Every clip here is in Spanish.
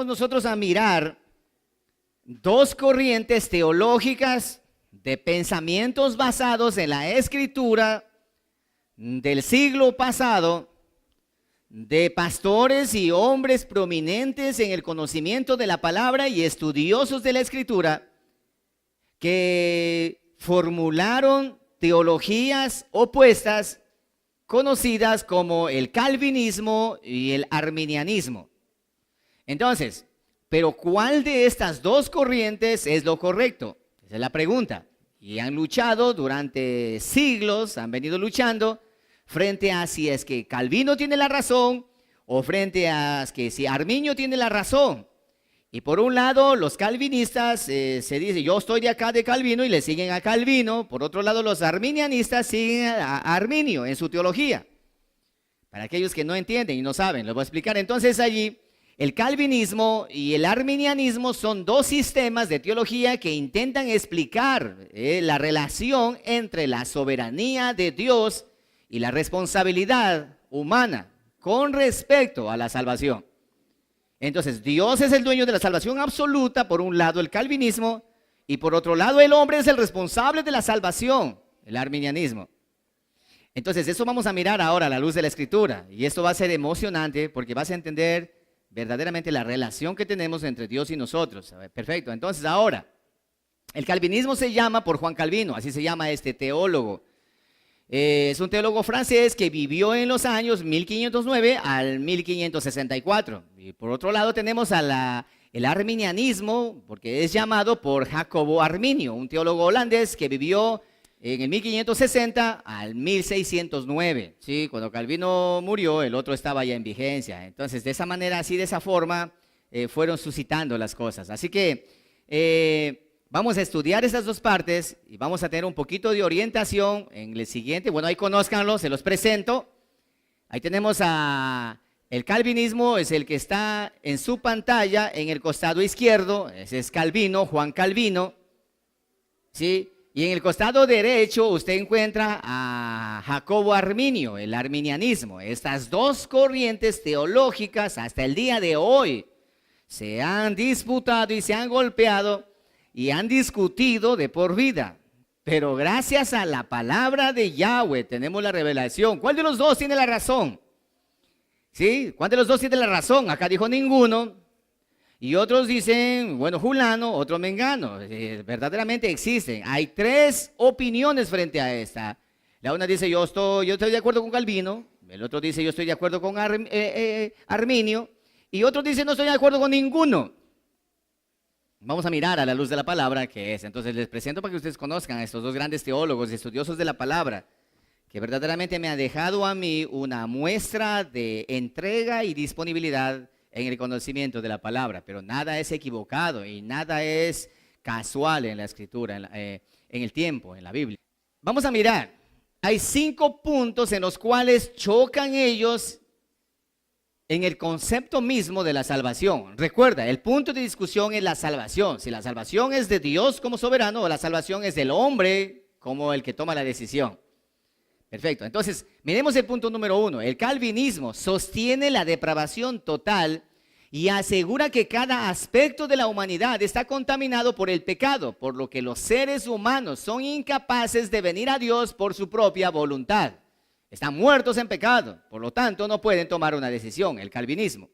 vamos nosotros a mirar dos corrientes teológicas de pensamientos basados en la Escritura del siglo pasado, de pastores y hombres prominentes en el conocimiento de la palabra y estudiosos de la Escritura, que formularon teologías opuestas conocidas como el calvinismo y el arminianismo. Entonces, ¿pero cuál de estas dos corrientes es lo correcto? Esa es la pregunta. Y han luchado durante siglos, han venido luchando frente a si es que Calvino tiene la razón o frente a que si Arminio tiene la razón. Y por un lado, los calvinistas se dice, yo estoy de acá de Calvino y le siguen a Calvino. Por otro lado, los arminianistas siguen a Arminio en su teología. Para aquellos que no entienden y no saben, les voy a explicar. Entonces allí, el calvinismo y el arminianismo son dos sistemas de teología que intentan explicar la relación entre la soberanía de Dios y la responsabilidad humana con respecto a la salvación. Entonces, Dios es el dueño de la salvación absoluta, por un lado el calvinismo, y por otro lado el hombre es el responsable de la salvación, el arminianismo. Entonces, eso vamos a mirar ahora a la luz de la Escritura, y esto va a ser emocionante porque vas a entender verdaderamente la relación que tenemos entre Dios y nosotros. Perfecto, entonces ahora, el calvinismo se llama por Juan Calvino, así se llama este teólogo. Es un teólogo francés que vivió en los años 1509 al 1564. Y por otro lado tenemos el arminianismo, porque es llamado por Jacobo Arminio, un teólogo holandés que vivió en el 1560 al 1609. ¿Sí? Cuando Calvino murió, el otro estaba ya en vigencia. Entonces, de esa manera, así de esa forma, fueron suscitando las cosas. Así que vamos a estudiar esas dos partes y vamos a tener un poquito de orientación en el siguiente. Bueno, ahí conózcanlo, se los presento. Ahí tenemos el calvinismo, es el que está en su pantalla en el costado izquierdo. Ese es Calvino, Juan Calvino. ¿Sí? Y en el costado derecho usted encuentra a Jacobo Arminio, el arminianismo. Estas dos corrientes teológicas hasta el día de hoy se han disputado y se han golpeado y han discutido de por vida, pero gracias a la palabra de Yahweh tenemos la revelación. ¿Cuál de los dos tiene la razón? ¿Sí? ¿Cuál de los dos tiene la razón? Acá dijo ninguno, y otros dicen, bueno, fulano, otro mengano. Verdaderamente existen. Hay tres opiniones frente a esta. La una dice, yo estoy de acuerdo con Calvino, el otro dice, yo estoy de acuerdo con Arminio, y otro dice, no estoy de acuerdo con ninguno. Vamos a mirar a la luz de la palabra qué es. Entonces les presento para que ustedes conozcan a estos dos grandes teólogos y estudiosos de la palabra, que verdaderamente me ha dejado a mí una muestra de entrega y disponibilidad en el conocimiento de la palabra. Pero nada es equivocado y nada es casual en la Escritura, en el tiempo, en la Biblia. Vamos a mirar. Hay 5 puntos en los cuales chocan ellos en el concepto mismo de la salvación. Recuerda, el punto de discusión es la salvación. Si la salvación es de Dios como soberano o la salvación es del hombre como el que toma la decisión. Perfecto. Entonces, miremos el punto número 1. El calvinismo sostiene la depravación total y asegura que cada aspecto de la humanidad está contaminado por el pecado, por lo que los seres humanos son incapaces de venir a Dios por su propia voluntad. Están muertos en pecado, por lo tanto no pueden tomar una decisión, el calvinismo.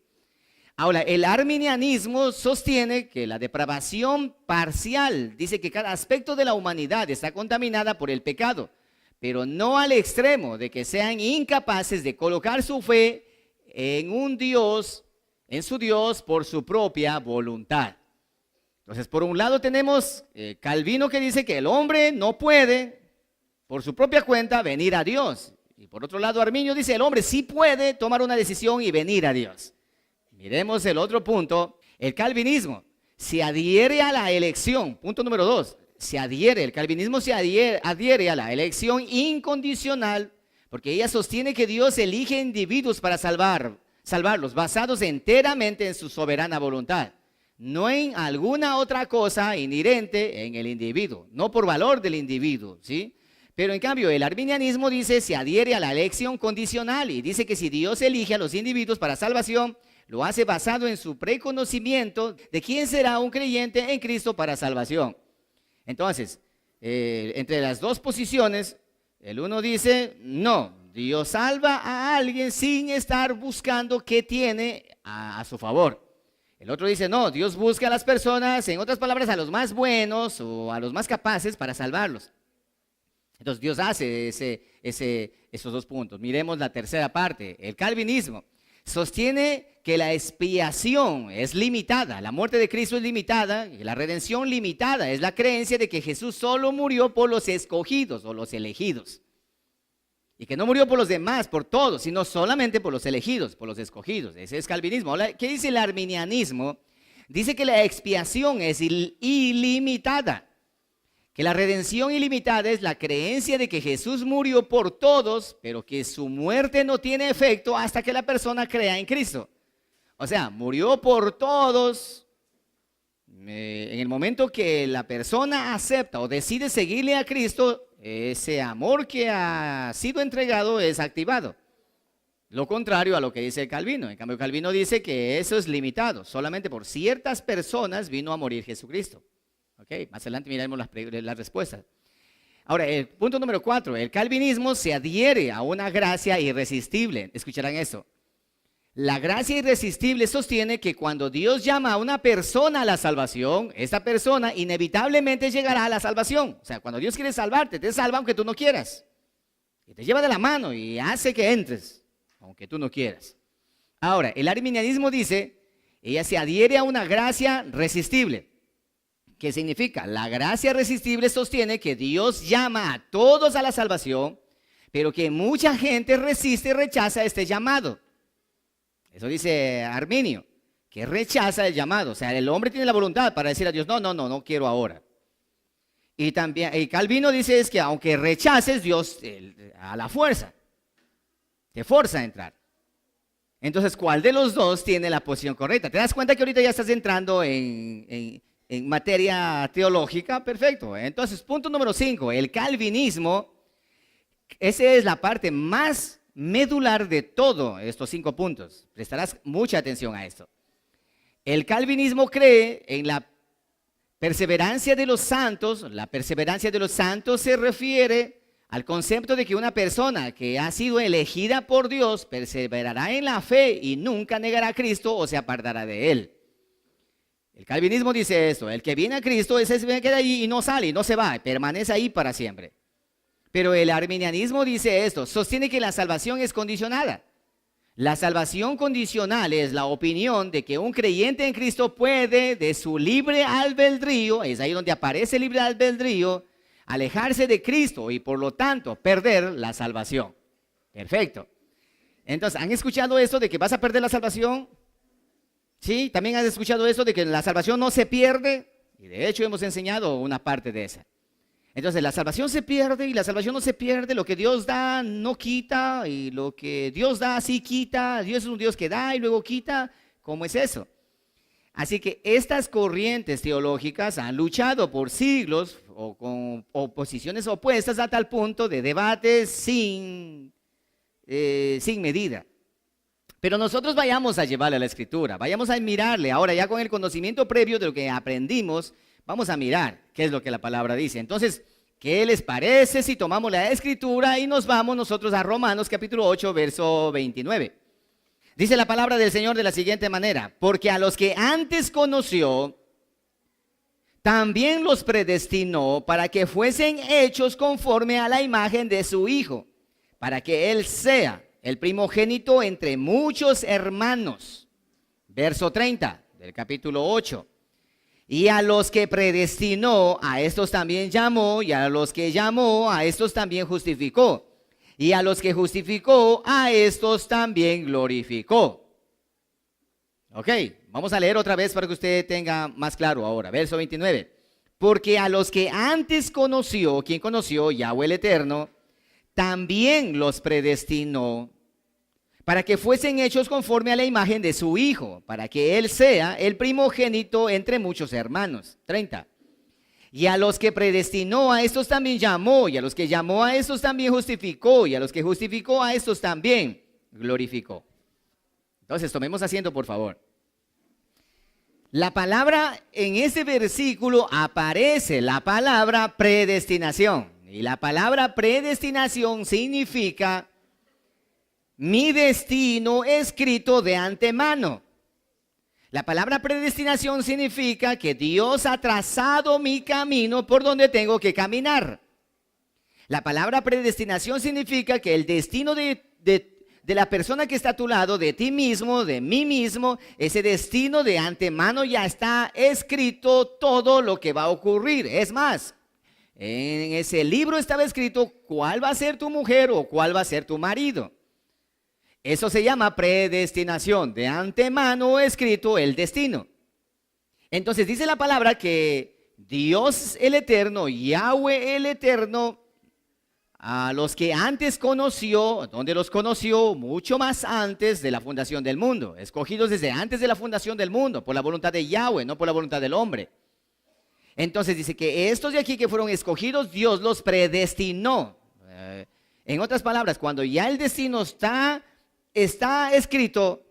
Ahora, el arminianismo sostiene que la depravación parcial, dice que cada aspecto de la humanidad está contaminada por el pecado, pero no al extremo de que sean incapaces de colocar su fe en un Dios, en su Dios por su propia voluntad. Entonces, por un lado tenemos Calvino que dice que el hombre no puede por su propia cuenta venir a Dios. Y por otro lado, Arminio dice, el hombre sí puede tomar una decisión y venir a Dios. Miremos el otro punto. El calvinismo se adhiere a la elección. Punto número 2. El calvinismo se adhiere a la elección incondicional, porque ella sostiene que Dios elige individuos para salvarlos, basados enteramente en su soberana voluntad. No en alguna otra cosa inherente en el individuo, no por valor del individuo, ¿sí? Pero en cambio el arminianismo dice se adhiere a la elección condicional y dice que si Dios elige a los individuos para salvación, lo hace basado en su preconocimiento de quién será un creyente en Cristo para salvación. Entonces, entre las dos posiciones, el uno dice, no, Dios salva a alguien sin estar buscando qué tiene a su favor. El otro dice, no, Dios busca a las personas, en otras palabras, a los más buenos o a los más capaces para salvarlos. Entonces Dios hace esos dos puntos. Miremos la tercera parte. El calvinismo sostiene que la expiación es limitada, la muerte de Cristo es limitada, y la redención limitada es la creencia de que Jesús solo murió por los escogidos o los elegidos. Y que no murió por los demás, por todos, sino solamente por los elegidos, por los escogidos. Ese es calvinismo. Ahora, ¿qué dice el arminianismo? Dice que la expiación es ilimitada. Que la redención ilimitada es la creencia de que Jesús murió por todos, pero que su muerte no tiene efecto hasta que la persona crea en Cristo. O sea, murió por todos. En el momento que la persona acepta o decide seguirle a Cristo, ese amor que ha sido entregado es activado. Lo contrario a lo que dice Calvino. En cambio, Calvino dice que eso es limitado. Solamente por ciertas personas vino a morir Jesucristo. Okay, más adelante miraremos las respuestas. Ahora, el punto número 4, el calvinismo se adhiere a una gracia irresistible. Escucharán esto. La gracia irresistible sostiene que cuando Dios llama a una persona a la salvación, esta persona inevitablemente llegará a la salvación. O sea, cuando Dios quiere salvarte, te salva aunque tú no quieras. Y te lleva de la mano y hace que entres, aunque tú no quieras. Ahora, el arminianismo dice, ella se adhiere a una gracia resistible. ¿Qué significa? La gracia irresistible sostiene que Dios llama a todos a la salvación, pero que mucha gente resiste y rechaza este llamado. Eso dice Arminio, que rechaza el llamado. O sea, el hombre tiene la voluntad para decir a Dios, no quiero ahora. Y también Calvino dice es que aunque rechaces, Dios a la fuerza te fuerza a entrar. Entonces, ¿cuál de los dos tiene la posición correcta? ¿Te das cuenta que ahorita ya estás entrando en materia teológica? Perfecto. Entonces, punto número 5, el calvinismo, esa es la parte más medular de todos estos 5 puntos. Prestarás mucha atención a esto. El calvinismo cree en la perseverancia de los santos. La perseverancia de los santos se refiere al concepto de que una persona que ha sido elegida por Dios perseverará en la fe y nunca negará a Cristo o se apartará de él. El calvinismo dice esto: el que viene a Cristo, ese se queda ahí y no sale, no se va, permanece ahí para siempre. Pero el arminianismo dice esto, sostiene que la salvación es condicionada. La salvación condicional es la opinión de que un creyente en Cristo puede, de su libre albedrío, es ahí donde aparece el libre albedrío, alejarse de Cristo y por lo tanto perder la salvación. Perfecto. Entonces, ¿han escuchado esto de que vas a perder la salvación? Sí, también has escuchado eso de que la salvación no se pierde, y de hecho hemos enseñado una parte de esa. Entonces la salvación se pierde y la salvación no se pierde, lo que Dios da no quita y lo que Dios da sí quita. Dios es un Dios que da y luego quita. ¿Cómo es eso? Así que estas corrientes teológicas han luchado por siglos o con oposiciones opuestas a tal punto de debates sin medida. Pero nosotros vayamos a llevarle a la Escritura, vayamos a mirarle. Ahora ya con el conocimiento previo de lo que aprendimos, vamos a mirar qué es lo que la palabra dice. Entonces, ¿qué les parece si tomamos la Escritura y nos vamos nosotros a Romanos capítulo 8, verso 29? Dice la palabra del Señor de la siguiente manera: porque a los que antes conoció, también los predestinó para que fuesen hechos conforme a la imagen de su Hijo, para que Él sea el primogénito entre muchos hermanos. Verso 30 del capítulo 8. Y a los que predestinó, a estos también llamó, y a los que llamó, a estos también justificó. Y a los que justificó, a estos también glorificó. Ok, vamos a leer otra vez para que usted tenga más claro ahora. Verso 29. Porque a los que antes conoció, ¿quién conoció? Yahweh el Eterno, también los predestinó para que fuesen hechos conforme a la imagen de su Hijo, para que Él sea el primogénito entre muchos hermanos. 30. Y a los que predestinó, a estos también llamó, y a los que llamó, a estos también justificó, y a los que justificó, a estos también glorificó. Entonces, tomemos asiento, por favor. La palabra, en ese versículo aparece la palabra predestinación. Y la palabra predestinación significa mi destino escrito de antemano. La palabra predestinación significa que Dios ha trazado mi camino por donde tengo que caminar. La palabra predestinación significa que el destino de la persona que está a tu lado, de ti mismo, de mí mismo, ese destino de antemano ya está escrito todo lo que va a ocurrir. Es más, en ese libro estaba escrito cuál va a ser tu mujer o cuál va a ser tu marido. Eso se llama predestinación, de antemano escrito el destino. Entonces dice la palabra que Dios el Eterno, Yahweh el Eterno, a los que antes conoció, donde los conoció mucho más antes de la fundación del mundo, escogidos desde antes de la fundación del mundo, por la voluntad de Yahweh, no por la voluntad del hombre. Entonces dice que estos de aquí que fueron escogidos, Dios los predestinó. En otras palabras, cuando ya el destino está escrito,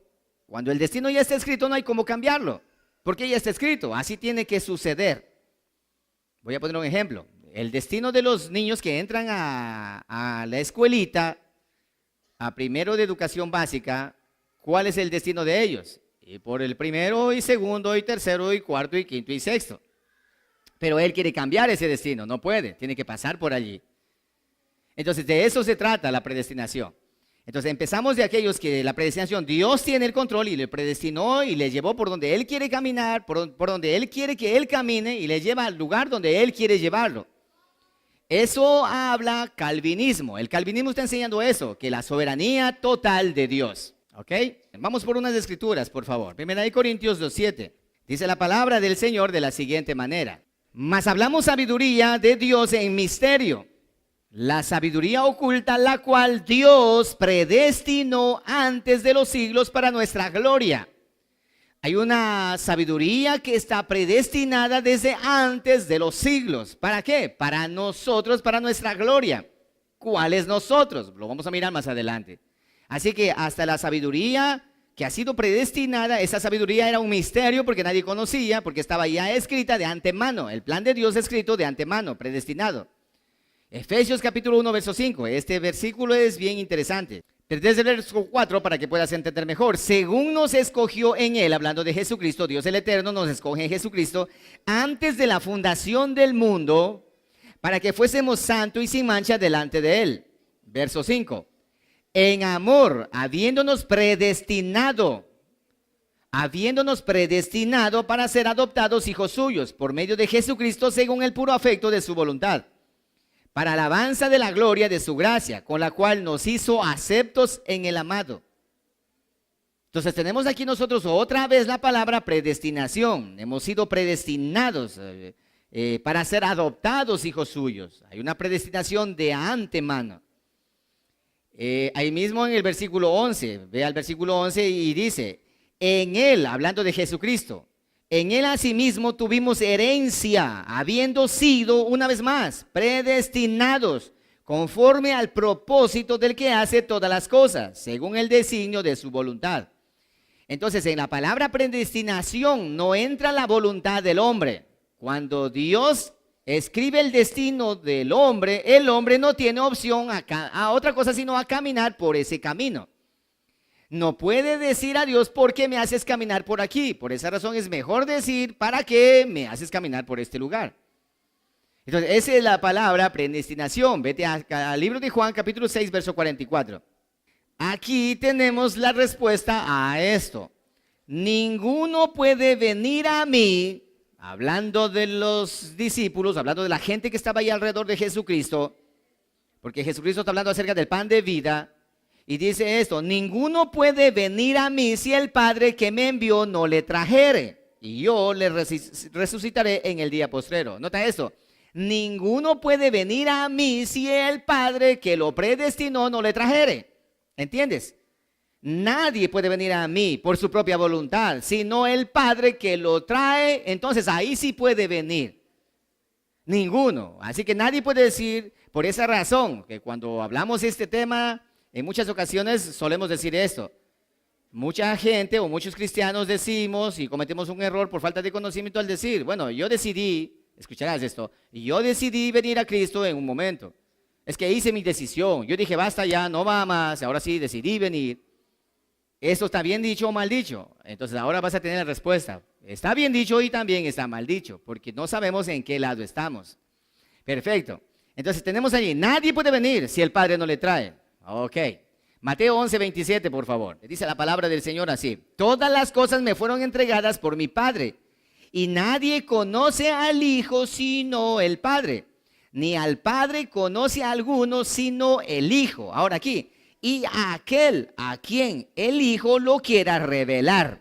cuando el destino ya está escrito no hay cómo cambiarlo, porque ya está escrito, así tiene que suceder. Voy a poner un ejemplo. El destino de los niños que entran a la escuelita, a primero de educación básica, ¿cuál es el destino de ellos? Y por el primero y segundo y tercero y cuarto y quinto y sexto. Pero él quiere cambiar ese destino, no puede, tiene que pasar por allí. Entonces de eso se trata la predestinación. Entonces empezamos de aquellos que la predestinación, Dios tiene el control y le predestinó y le llevó por donde Él quiere caminar, por donde Él quiere que Él camine y le lleva al lugar donde Él quiere llevarlo. Eso habla calvinismo. El calvinismo está enseñando eso, que la soberanía total de Dios. ¿Ok? Vamos por unas escrituras, por favor. 1 Corintios 2:7. Dice la palabra del Señor de la siguiente manera. Mas hablamos sabiduría de Dios en misterio. La sabiduría oculta, la cual Dios predestinó antes de los siglos para nuestra gloria. Hay una sabiduría que está predestinada desde antes de los siglos. ¿Para qué? Para nosotros, para nuestra gloria. ¿Cuál es nosotros? Lo vamos a mirar más adelante. Así que hasta la sabiduría que ha sido predestinada, esa sabiduría era un misterio porque nadie conocía, porque estaba ya escrita de antemano. El plan de Dios escrito de antemano, predestinado. Efesios capítulo 1, verso 5. Este versículo es bien interesante. Desde el verso 4 para que puedas entender mejor. Según nos escogió en Él, hablando de Jesucristo, Dios el Eterno nos escoge en Jesucristo antes de la fundación del mundo para que fuésemos santos y sin mancha delante de Él. Verso 5. En amor, habiéndonos predestinado para ser adoptados hijos suyos por medio de Jesucristo según el puro afecto de su voluntad, para alabanza de la gloria de su gracia, con la cual nos hizo aceptos en el amado. Entonces tenemos aquí nosotros otra vez la palabra predestinación. Hemos sido predestinados para ser adoptados hijos suyos. Hay una predestinación de antemano. Ahí mismo en el versículo 11, ve al versículo 11 y dice, en Él, hablando de Jesucristo, en Él asimismo tuvimos herencia, habiendo sido, una vez más, predestinados, conforme al propósito del que hace todas las cosas, según el designio de su voluntad. Entonces, en la palabra predestinación no entra la voluntad del hombre. Cuando Dios escribe el destino del hombre, el hombre no tiene opción a otra cosa sino a caminar por ese camino. No puede decir a Dios, ¿por qué me haces caminar por aquí? Por esa razón es mejor decir, ¿para qué me haces caminar por este lugar? Entonces, esa es la palabra predestinación. Vete al libro de Juan, capítulo 6, verso 44. Aquí tenemos la respuesta a esto. Ninguno puede venir a mí, hablando de los discípulos, hablando de la gente que estaba ahí alrededor de Jesucristo, porque Jesucristo está hablando acerca del pan de vida. Y dice esto, ninguno puede venir a mí si el Padre que me envió no le trajere, y yo le resucitaré en el día postrero. Nota esto, ninguno puede venir a mí si el Padre que lo predestinó no le trajere. ¿Entiendes? Nadie puede venir a mí por su propia voluntad, sino el Padre que lo trae, entonces ahí sí puede venir. Ninguno. Así que nadie puede decir, por esa razón, que cuando hablamos de este tema, en muchas ocasiones solemos decir esto. Mucha gente o muchos cristianos decimos y cometemos un error por falta de conocimiento al decir, bueno, yo decidí, escucharás esto, yo decidí venir a Cristo en un momento. Es que hice mi decisión, yo dije basta ya, no va más, ahora sí decidí venir. ¿Esto está bien dicho o mal dicho? Entonces ahora vas a tener la respuesta. Está bien dicho y también está mal dicho, porque no sabemos en qué lado estamos. Perfecto. Entonces tenemos allí, nadie puede venir si el Padre no le trae. Ok. Mateo 11:27, por favor. Dice la palabra del Señor así. Todas las cosas me fueron entregadas por mi Padre, y nadie conoce al Hijo sino el Padre, ni al Padre conoce a alguno sino el Hijo. Ahora aquí, y a aquel a quien el Hijo lo quiera revelar.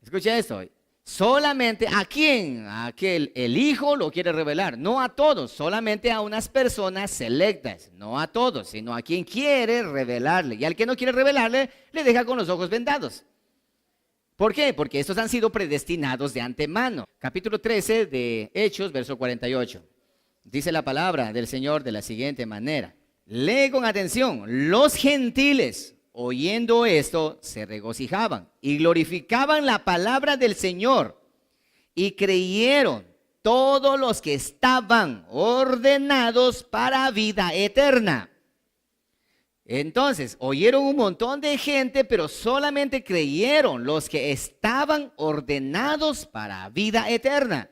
Escucha esto. Solamente a quien aquel el Hijo lo quiere revelar, no a todos, solamente a unas personas selectas, no a todos, sino a quien quiere revelarle. Y al que no quiere revelarle, le deja con los ojos vendados. ¿Por qué? Porque estos han sido predestinados de antemano. Capítulo 13 de Hechos, verso 48. Dice la palabra del Señor de la siguiente manera. Lee con atención. Los gentiles, oyendo esto, se regocijaban y glorificaban la palabra del Señor, y creyeron todos los que estaban ordenados para vida eterna. Entonces, oyeron un montón de gente, pero solamente creyeron los que estaban ordenados para vida eterna.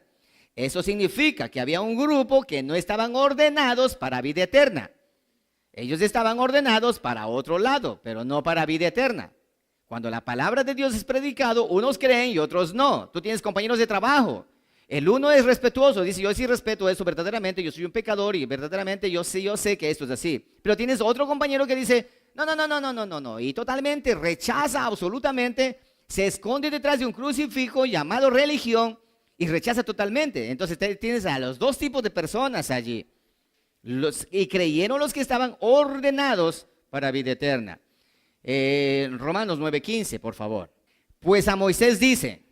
Eso significa que había un grupo que no estaban ordenados para vida eterna. Ellos estaban ordenados para otro lado, pero no para vida eterna. Cuando la palabra de Dios es predicado, unos creen y otros no. Tú tienes compañeros de trabajo. El uno es respetuoso, dice, yo sí respeto eso verdaderamente, yo soy un pecador y verdaderamente yo sé que esto es así. Pero tienes otro compañero que dice, no, y totalmente rechaza absolutamente, se esconde detrás de un crucifijo llamado religión y rechaza totalmente. Entonces tienes a los dos tipos de personas allí. Y creyeron los que estaban ordenados para vida eterna. Romanos 9:15, por favor. Pues a Moisés dice,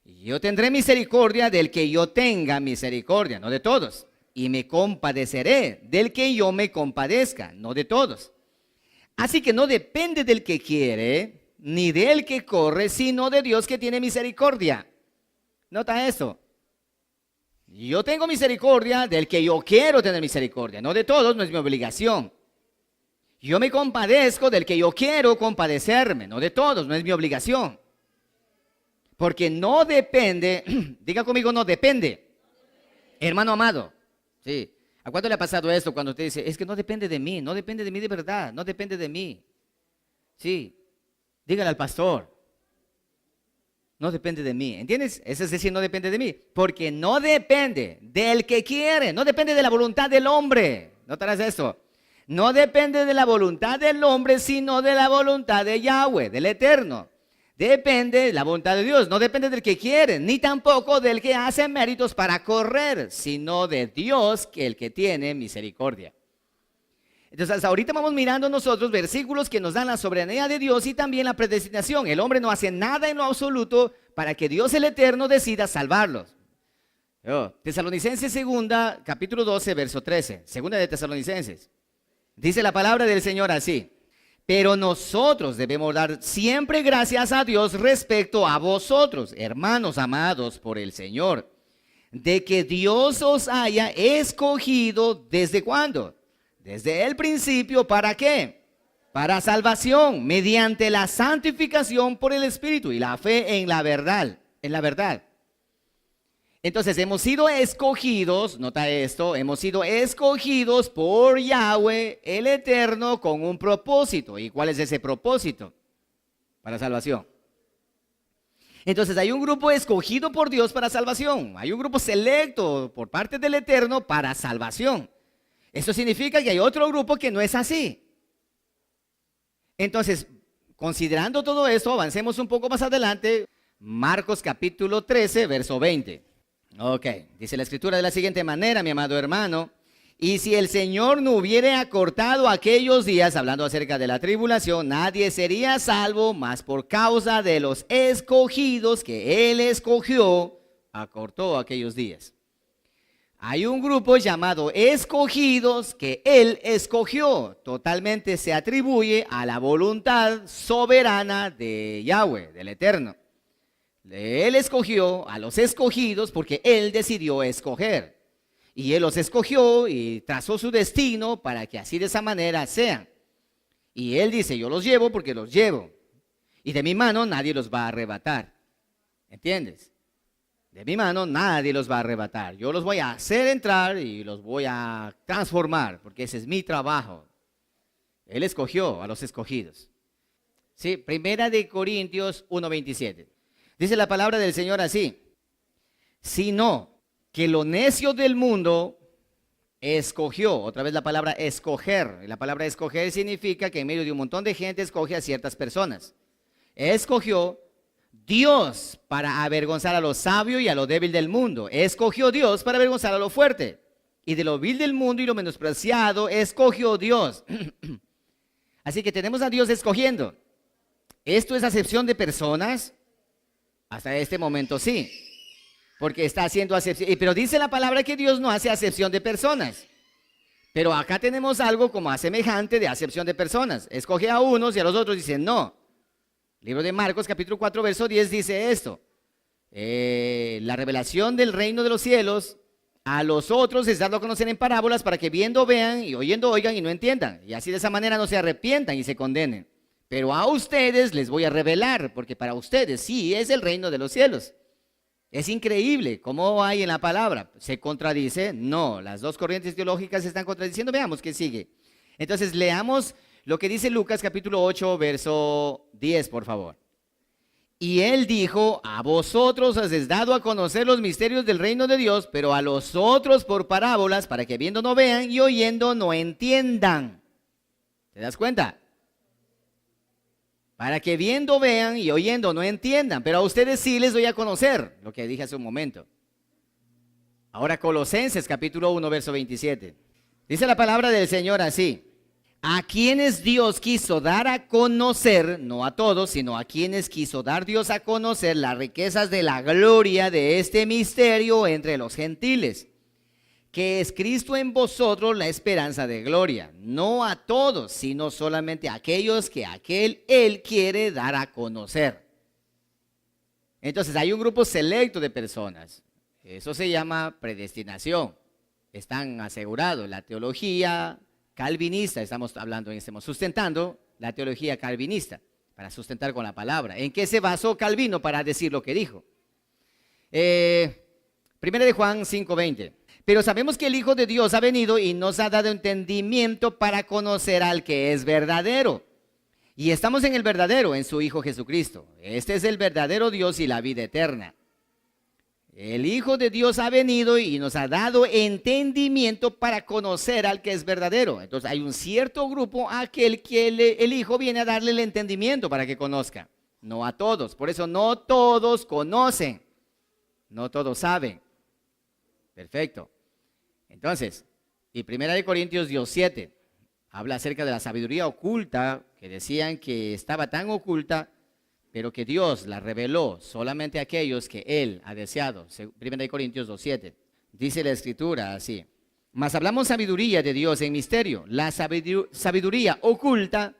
yo tendré misericordia del que yo tenga misericordia, no de todos. Y me compadeceré del que yo me compadezca, no de todos. Así que no depende del que quiere, ni del que corre, sino de Dios que tiene misericordia. Nota eso. Yo tengo misericordia del que yo quiero tener misericordia, no de todos, no es mi obligación. Yo me compadezco del que yo quiero compadecerme, no de todos, no es mi obligación. Porque no depende, diga conmigo, no depende. Hermano amado, sí. ¿A cuánto le ha pasado esto cuando usted dice, es que no depende de mí de verdad, no depende de mí? Sí, dígale al pastor. No depende de mí, ¿entiendes? Eso es decir, no depende de mí, porque no depende del que quiere, no depende de la voluntad del hombre. ¿Notarás esto? No depende de la voluntad del hombre, sino de la voluntad de Yahweh, del Eterno. Depende de la voluntad de Dios, no depende del que quiere, ni tampoco del que hace méritos para correr, sino de Dios, que el que tiene misericordia. Entonces, ahorita vamos mirando nosotros versículos que nos dan la soberanía de Dios y también la predestinación. El hombre no hace nada en lo absoluto para que Dios el Eterno decida salvarlos. Tesalonicenses segunda, capítulo 12, verso 13. Segunda de Tesalonicenses. Dice la palabra del Señor así. Pero nosotros debemos dar siempre gracias a Dios respecto a vosotros, hermanos amados por el Señor, de que Dios os haya escogido, ¿desde cuándo? Desde el principio, ¿para qué? Para salvación, mediante la santificación por el Espíritu y la fe en la verdad, Entonces hemos sido escogidos, nota esto, hemos sido escogidos por Yahweh el Eterno con un propósito. ¿Y cuál es ese propósito? Para salvación. Entonces hay un grupo escogido por Dios para salvación. Hay un grupo selecto por parte del Eterno para salvación. Eso significa que hay otro grupo que no es así. Entonces, considerando todo esto, avancemos un poco más adelante. Marcos capítulo 13, verso 20. Ok, dice la escritura de la siguiente manera, mi amado hermano. Y si el Señor no hubiere acortado aquellos días, hablando acerca de la tribulación, nadie sería salvo, mas por causa de los escogidos que Él escogió, acortó aquellos días. Hay un grupo llamado escogidos que Él escogió. Totalmente se atribuye a la voluntad soberana de Yahweh, del Eterno. Él escogió a los escogidos porque Él decidió escoger. Y Él los escogió y trazó su destino para que así de esa manera sean. Y Él dice, yo los llevo porque los llevo. Y de mi mano nadie los va a arrebatar. ¿Entiendes? De mi mano nadie los va a arrebatar. Yo los voy a hacer entrar y los voy a transformar, porque ese es mi trabajo. Él escogió a los escogidos. Sí, Primera de Corintios 1:27. Dice la palabra del Señor así: sino que lo necio del mundo escogió. Otra vez la palabra escoger. La palabra escoger significa que en medio de un montón de gente escoge a ciertas personas. Escogió Dios para avergonzar a lo sabio y a lo débil del mundo. Escogió Dios para avergonzar a lo fuerte. Y de lo vil del mundo y lo menospreciado escogió Dios. Así que tenemos a Dios escogiendo. ¿Esto es acepción de personas? Hasta este momento sí. Porque está haciendo acepción. Pero dice la palabra que Dios no hace acepción de personas. Pero acá tenemos algo como semejante de acepción de personas. Escoge a unos y a los otros dicen no. Libro de Marcos, capítulo 4, verso 10 dice esto. La revelación del reino de los cielos a los otros es dado a conocer en parábolas para que viendo vean y oyendo oigan y no entiendan. Y así de esa manera no se arrepientan y se condenen. Pero a ustedes les voy a revelar, porque para ustedes sí es el reino de los cielos. Es increíble cómo hay en la palabra. ¿Se contradice? No, las dos corrientes teológicas se están contradiciendo. Veamos qué sigue. Entonces leamos lo que dice Lucas capítulo 8, verso 10, por favor. Y él dijo, a vosotros os es dado a conocer los misterios del reino de Dios, pero a los otros por parábolas, para que viendo no vean y oyendo no entiendan. ¿Te das cuenta? Para que viendo vean y oyendo no entiendan, pero a ustedes sí les doy a conocer, lo que dije hace un momento. Ahora Colosenses capítulo 1, verso 27. Dice la palabra del Señor así. A quienes Dios quiso dar a conocer, no a todos, sino a quienes quiso dar Dios a conocer las riquezas de la gloria de este misterio entre los gentiles, que es Cristo en vosotros la esperanza de gloria. No a todos, sino solamente a aquellos que Él quiere dar a conocer. Entonces hay un grupo selecto de personas. Eso se llama predestinación. Están asegurados. La teología calvinista, estamos hablando sustentando la teología calvinista, para sustentar con la palabra. ¿En qué se basó Calvino para decir lo que dijo? Primera de Juan 5:20. Pero sabemos que el Hijo de Dios ha venido y nos ha dado entendimiento para conocer al que es verdadero. Y estamos en el verdadero, en su Hijo Jesucristo. Este es el verdadero Dios y la vida eterna. El Hijo de Dios ha venido y nos ha dado entendimiento para conocer al que es verdadero. Entonces hay un cierto grupo a aquel que el Hijo viene a darle el entendimiento para que conozca. No a todos. Por eso no todos conocen. No todos saben. Perfecto. Entonces, y 1 Corintios 7 habla acerca de la sabiduría oculta, que decían que estaba tan oculta, pero que Dios la reveló solamente a aquellos que Él ha deseado. 1 Corintios 2:7. Dice la Escritura así. Mas hablamos sabiduría de Dios en misterio, la sabiduría oculta,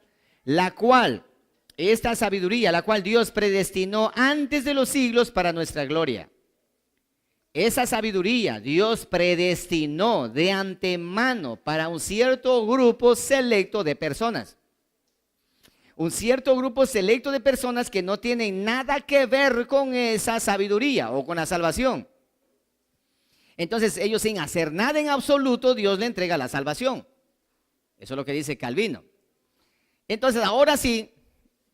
esta sabiduría, la cual Dios predestinó antes de los siglos para nuestra gloria. Esa sabiduría Dios predestinó de antemano para un cierto grupo selecto de personas. Un cierto grupo selecto de personas que no tienen nada que ver con esa sabiduría o con la salvación. Entonces ellos, sin hacer nada en absoluto, Dios le entrega la salvación. Eso es lo que dice Calvino. Entonces ahora sí,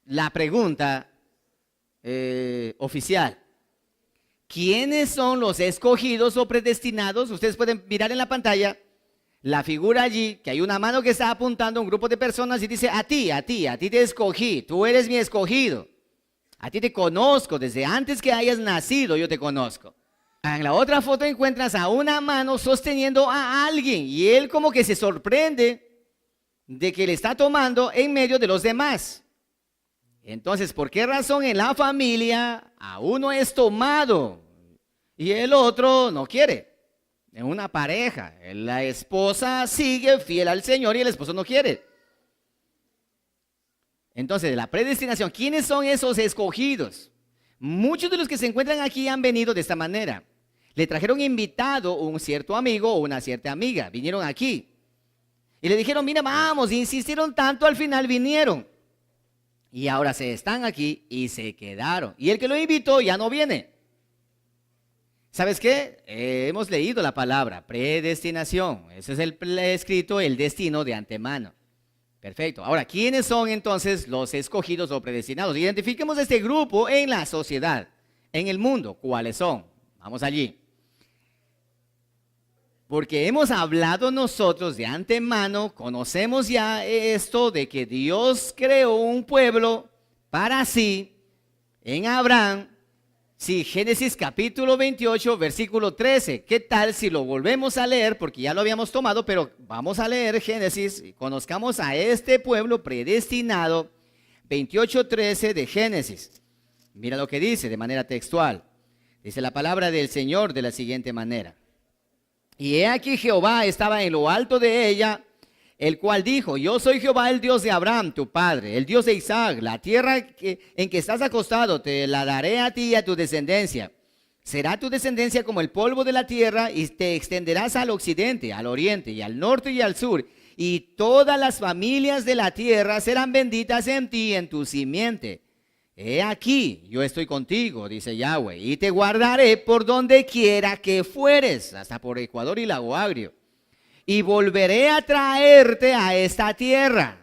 la pregunta oficial. ¿Quiénes son los escogidos o predestinados? Ustedes pueden mirar en la pantalla la figura allí, que hay una mano que está apuntando a un grupo de personas y dice, a ti te escogí, tú eres mi escogido. A ti te conozco, desde antes que hayas nacido yo te conozco. En la otra foto encuentras a una mano sosteniendo a alguien y él como que se sorprende de que le está tomando en medio de los demás. Entonces, ¿por qué razón en la familia a uno es tomado y el otro no quiere? en una pareja. La esposa sigue fiel al Señor y el esposo no quiere. Entonces, la predestinación, ¿quiénes son esos escogidos? Muchos de los que se encuentran aquí han venido de esta manera. Le trajeron invitado un cierto amigo o una cierta amiga. Vinieron aquí. Y le dijeron, mira, vamos, insistieron tanto, al final vinieron. Y ahora se están aquí y se quedaron. Y el que lo invitó ya no viene. ¿Sabes qué? Hemos leído la palabra predestinación. Ese es el escrito, el destino de antemano. Perfecto. Ahora, ¿quiénes son entonces los escogidos o predestinados? Identifiquemos este grupo en la sociedad, en el mundo. ¿Cuáles son? Vamos allí. Porque hemos hablado nosotros de antemano, conocemos ya esto de que Dios creó un pueblo para sí en Abraham. Sí, Génesis capítulo 28, versículo 13. ¿Qué tal si lo volvemos a leer? Porque ya lo habíamos tomado, pero vamos a leer Génesis y conozcamos a este pueblo predestinado. 28:13 de Génesis. Mira lo que dice de manera textual. Dice la palabra del Señor de la siguiente manera. Y he aquí Jehová estaba en lo alto de ella, el cual dijo, yo soy Jehová el Dios de Abraham, tu padre, el Dios de Isaac, la tierra en que estás acostado, te la daré a ti y a tu descendencia. Será tu descendencia como el polvo de la tierra y te extenderás al occidente, al oriente y al norte y al sur. Y todas las familias de la tierra serán benditas en ti, en tu simiente. He aquí, yo estoy contigo, dice Yahweh, y te guardaré por donde quiera que fueres, hasta por Ecuador y Lago Agrio. Y volveré a traerte a esta tierra,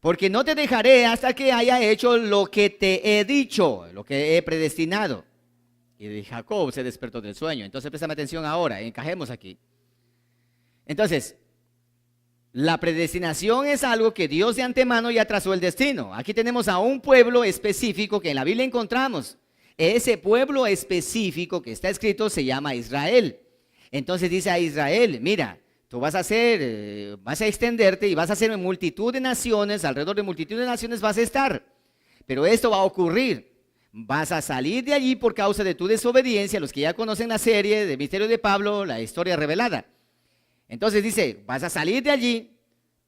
porque no te dejaré hasta que haya hecho lo que te he dicho, lo que he predestinado. Y Jacob se despertó del sueño. Entonces, préstame atención ahora, encajemos aquí. Entonces, la predestinación es algo que Dios de antemano ya trazó el destino. Aquí tenemos a un pueblo específico que en la Biblia encontramos. Ese pueblo específico que está escrito se llama Israel. Entonces dice a Israel, mira, tú vas a extenderte y vas a ser multitud de naciones, alrededor de multitud de naciones vas a estar. Pero esto va a ocurrir. Vas a salir de allí por causa de tu desobediencia. Los que ya conocen la serie de Misterio de Pablo, la historia revelada. Entonces dice, vas a salir de allí,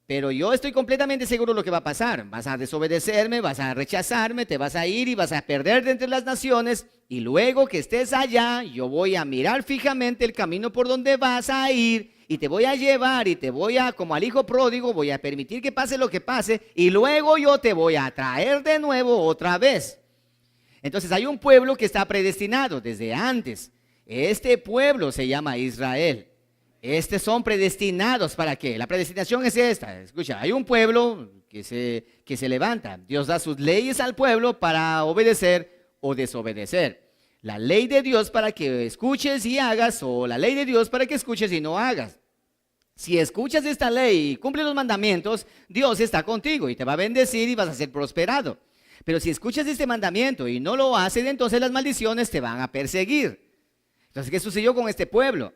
pero yo estoy completamente seguro de lo que va a pasar. Vas a desobedecerme, vas a rechazarme, te vas a ir y vas a perderte entre las naciones. Y luego que estés allá, yo voy a mirar fijamente el camino por donde vas a ir y te voy a llevar y te voy a, como al hijo pródigo, voy a permitir que pase lo que pase y luego yo te voy a traer de nuevo otra vez. Entonces hay un pueblo que está predestinado desde antes. Este pueblo se llama Israel. Estos son predestinados, ¿para qué? La predestinación es esta. Escucha, hay un pueblo que se levanta. Dios da sus leyes al pueblo para obedecer o desobedecer. La ley de Dios para que escuches y hagas, o la ley de Dios para que escuches y no hagas. Si escuchas esta ley y cumples los mandamientos, Dios está contigo y te va a bendecir y vas a ser prosperado. Pero si escuchas este mandamiento y no lo haces, entonces las maldiciones te van a perseguir. Entonces, ¿qué sucedió con este pueblo?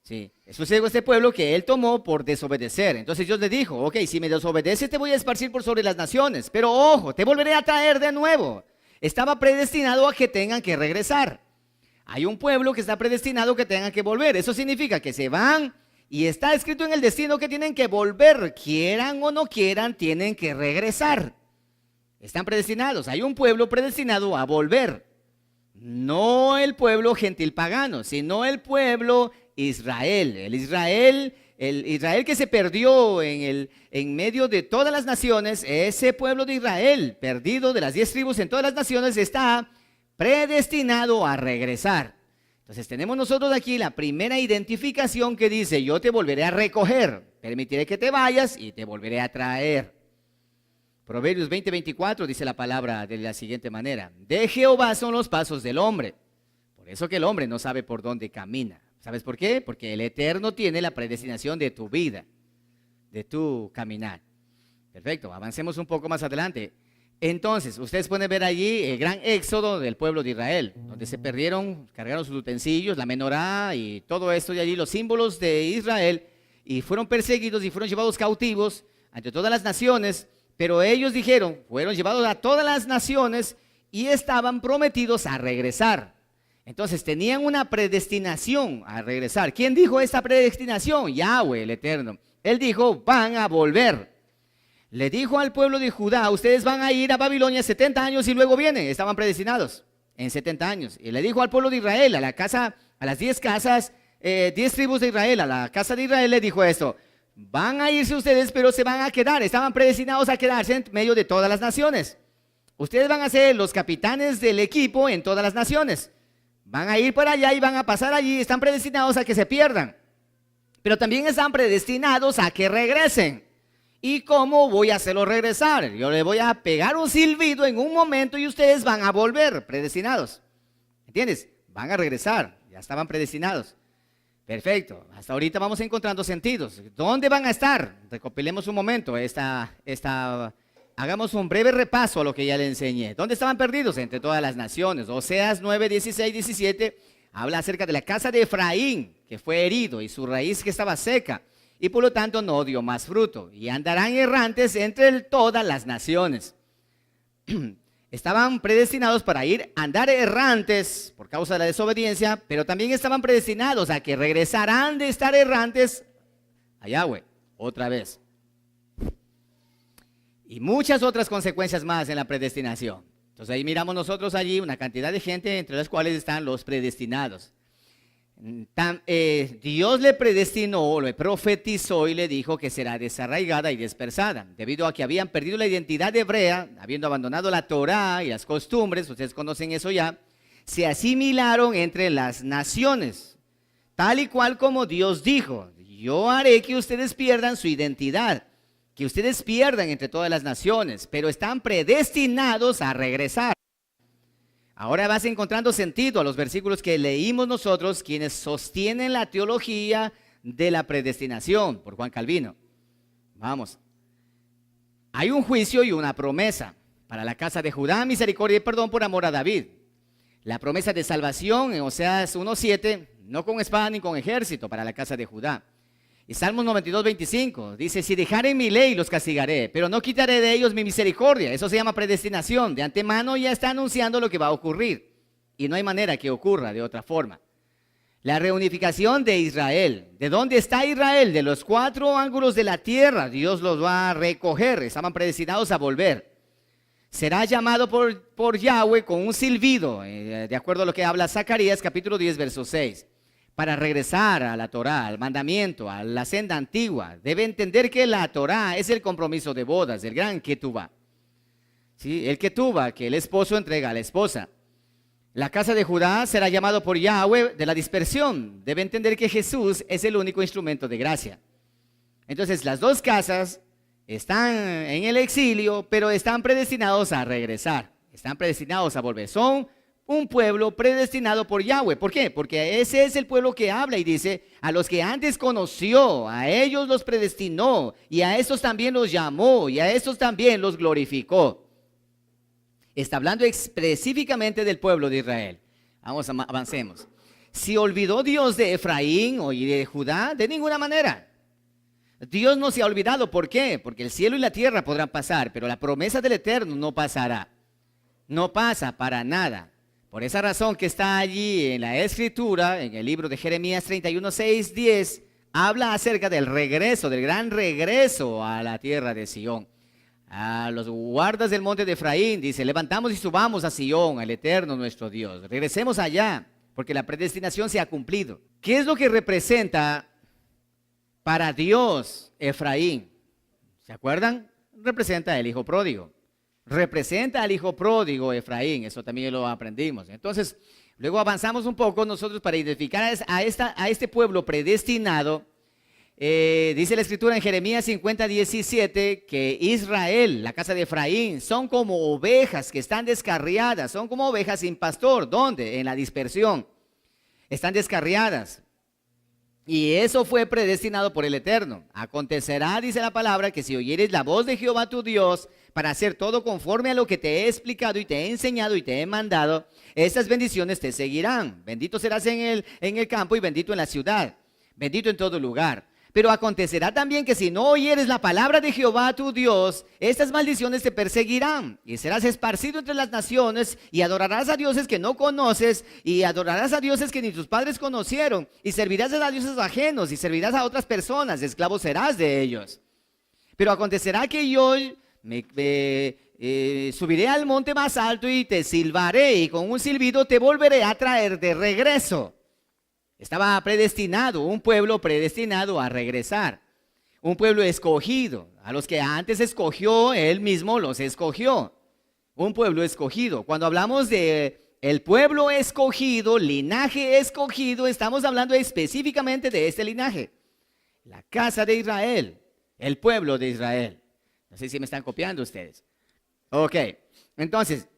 Sí, sucedió con este pueblo que él tomó por desobedecer. Entonces Dios le dijo, ok, si me desobedeces te voy a esparcir por sobre las naciones, pero ojo, te volveré a traer de nuevo. Estaba predestinado a que tengan que regresar. Hay un pueblo que está predestinado a que tengan que volver. Eso significa que se van y está escrito en el destino que tienen que volver. Quieran o no quieran, tienen que regresar. Están predestinados. Hay un pueblo predestinado a volver. No el pueblo gentil pagano, sino el pueblo Israel. El Israel que se perdió en medio de todas las naciones. Ese pueblo de Israel, perdido de las 10 tribus en todas las naciones, está predestinado a regresar. Entonces tenemos nosotros aquí la primera identificación que dice, yo te volveré a recoger, permitiré que te vayas y te volveré a traer. Proverbios 20:24 dice la palabra de la siguiente manera, de Jehová son los pasos del hombre, por eso que el hombre no sabe por dónde camina. ¿Sabes por qué? Porque el Eterno tiene la predestinación de tu vida, de tu caminar. Perfecto, avancemos un poco más adelante. Entonces, ustedes pueden ver allí el gran éxodo del pueblo de Israel, donde se perdieron, cargaron sus utensilios, la menorá y todo esto de allí, los símbolos de Israel, y fueron perseguidos y fueron llevados cautivos ante todas las naciones. Pero ellos dijeron, fueron llevados a todas las naciones y estaban prometidos a regresar. Entonces tenían una predestinación a regresar. ¿Quién dijo esta predestinación? Yahweh, el Eterno. Él dijo, van a volver. Le dijo al pueblo de Judá, ustedes van a ir a Babilonia 70 años y luego vienen. Estaban predestinados en 70 años. Y le dijo al pueblo de Israel, a las 10 casas, 10 tribus de Israel, a la casa de Israel le dijo esto: van a irse ustedes, pero se van a quedar. Estaban predestinados a quedarse en medio de todas las naciones. Ustedes van a ser los capitanes del equipo en todas las naciones. Van a ir para allá y van a pasar allí. Están predestinados a que se pierdan. Pero también están predestinados a que regresen. ¿Y cómo voy a hacerlo regresar? Yo le voy a pegar un silbido en un momento y ustedes van a volver, predestinados. ¿Entiendes? Van a regresar. Ya estaban predestinados. Perfecto. Hasta ahorita vamos encontrando sentidos. ¿Dónde van a estar? Recopilemos un momento hagamos un breve repaso a lo que ya le enseñé. ¿Dónde estaban perdidos? Entre todas las naciones. Oseas 9, 16, 17 habla acerca de la casa de Efraín, que fue herido y su raíz que estaba seca, y por lo tanto no dio más fruto. Y andarán errantes entre todas las naciones. Estaban predestinados para andar errantes por causa de la desobediencia, pero también estaban predestinados a que regresarán de estar errantes a Yahweh otra vez. Y muchas otras consecuencias más en la predestinación. Entonces ahí miramos nosotros allí una cantidad de gente, entre las cuales están los predestinados. Dios le predestinó, le profetizó y le dijo que será desarraigada y dispersada, debido a que habían perdido la identidad hebrea, habiendo abandonado la Torá y las costumbres. Ustedes conocen eso ya. Se asimilaron entre las naciones, tal y cual como Dios dijo: yo haré que ustedes pierdan su identidad, que ustedes pierdan entre todas las naciones, pero están predestinados a regresar. Ahora vas encontrando sentido a los versículos que leímos nosotros, quienes sostienen la teología de la predestinación por Juan Calvino. Vamos. Hay un juicio y una promesa para la casa de Judá: misericordia y perdón por amor a David. La promesa de salvación en Oseas 1:7, no con espada ni con ejército, para la casa de Judá. Y Salmos 92, 25 dice: si dejaren mi ley los castigaré, pero no quitaré de ellos mi misericordia. Eso se llama predestinación. De antemano ya está anunciando lo que va a ocurrir, y no hay manera que ocurra de otra forma. La reunificación de Israel. ¿De dónde está Israel? De los 4 ángulos de la tierra. Dios los va a recoger. Estaban predestinados a volver. Será llamado por Yahweh con un silbido, de acuerdo a lo que habla Zacarías capítulo 10, verso 6. Para regresar a la Torá, al mandamiento, a la senda antigua. Debe entender que la Torá es el compromiso de bodas, el gran ketubá. ¿Sí? El ketubá que el esposo entrega a la esposa. La casa de Judá será llamado por Yahweh de la dispersión. Debe entender que Jesús es el único instrumento de gracia. Entonces las dos casas están en el exilio, pero están predestinados a regresar. Están predestinados a volver. Son un pueblo predestinado por Yahweh. ¿Por qué? Porque ese es el pueblo que habla y dice: a los que antes conoció, a ellos los predestinó, y a estos también los llamó, y a estos también los glorificó. Está hablando específicamente del pueblo de Israel. Avancemos. ¿Si olvidó Dios de Efraín o de Judá? De ninguna manera. Dios no se ha olvidado. ¿Por qué? Porque el cielo y la tierra podrán pasar, pero la promesa del Eterno no pasará. No pasa para nada. Por esa razón que está allí en la Escritura, en el libro de Jeremías 31, 6, 10, habla acerca del regreso, del gran regreso a la tierra de Sión. A los guardas del monte de Efraín dice: levantamos y subamos a Sión, al Eterno nuestro Dios. Regresemos allá, porque la predestinación se ha cumplido. ¿Qué es lo que representa para Dios Efraín? ¿Se acuerdan? Representa el hijo pródigo. Representa al hijo pródigo Efraín, eso también lo aprendimos. Entonces, luego avanzamos un poco nosotros para identificar a este pueblo predestinado. Dice la Escritura en Jeremías 50, 17, que Israel, la casa de Efraín, son como ovejas que están descarriadas, son como ovejas sin pastor. ¿Dónde? En la dispersión. Están descarriadas. Y eso fue predestinado por el Eterno. Acontecerá, dice la palabra, que si oyeres la voz de Jehová tu Dios para hacer todo conforme a lo que te he explicado y te he enseñado y te he mandado, estas bendiciones te seguirán. Bendito serás en el campo y bendito en la ciudad. Bendito en todo lugar. Pero acontecerá también que si no oyeres la palabra de Jehová tu Dios, estas maldiciones te perseguirán, y serás esparcido entre las naciones, y adorarás a dioses que no conoces, y adorarás a dioses que ni tus padres conocieron, y servirás a dioses ajenos, y servirás a otras personas, esclavo serás de ellos. Pero acontecerá que yo subiré al monte más alto y te silbaré, y con un silbido te volveré a traer de regreso. Estaba predestinado, un pueblo predestinado a regresar. Un pueblo escogido. A los que antes escogió, él mismo los escogió. Un pueblo escogido. Cuando hablamos de el pueblo escogido, linaje escogido, estamos hablando específicamente de este linaje. La casa de Israel, el pueblo de Israel. No sé si me están copiando ustedes. Ok, entonces,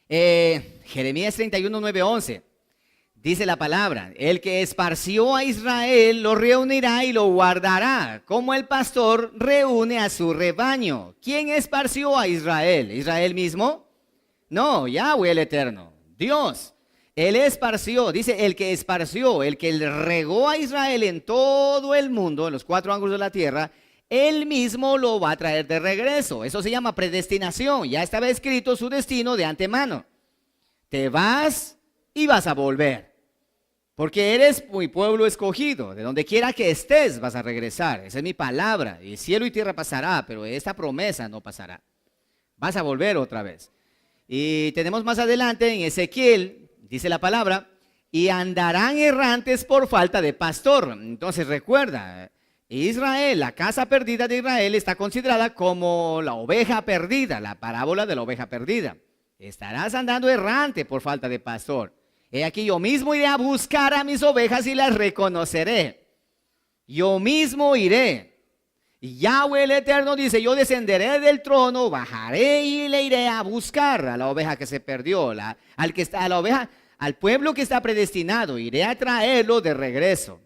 Jeremías 31, 9, 11. Dice la palabra, el que esparció a Israel lo reunirá y lo guardará, como el pastor reúne a su rebaño. ¿Quién esparció a Israel? ¿Israel mismo? No, Yahweh el Eterno, Dios. Él esparció, dice el que regó a Israel en todo el mundo, en los 4 ángulos de la tierra, él mismo lo va a traer de regreso. Eso se llama predestinación. Ya estaba escrito su destino de antemano. Te vas y vas a volver. Porque eres mi pueblo escogido, de donde quiera que estés vas a regresar. Esa es mi palabra, y cielo y tierra pasará, pero esta promesa no pasará. Vas a volver otra vez. Y tenemos más adelante en Ezequiel, dice la palabra, y andarán errantes por falta de pastor. Entonces recuerda, Israel, la casa perdida de Israel está considerada como la oveja perdida, la parábola de la oveja perdida. Estarás andando errante por falta de pastor. He aquí yo mismo iré a buscar a mis ovejas y las reconoceré. Yo mismo iré. Y Yahweh el Eterno dice, yo descenderé del trono, bajaré y le iré a buscar a la oveja que se perdió, al pueblo que está predestinado, iré a traerlo de regreso.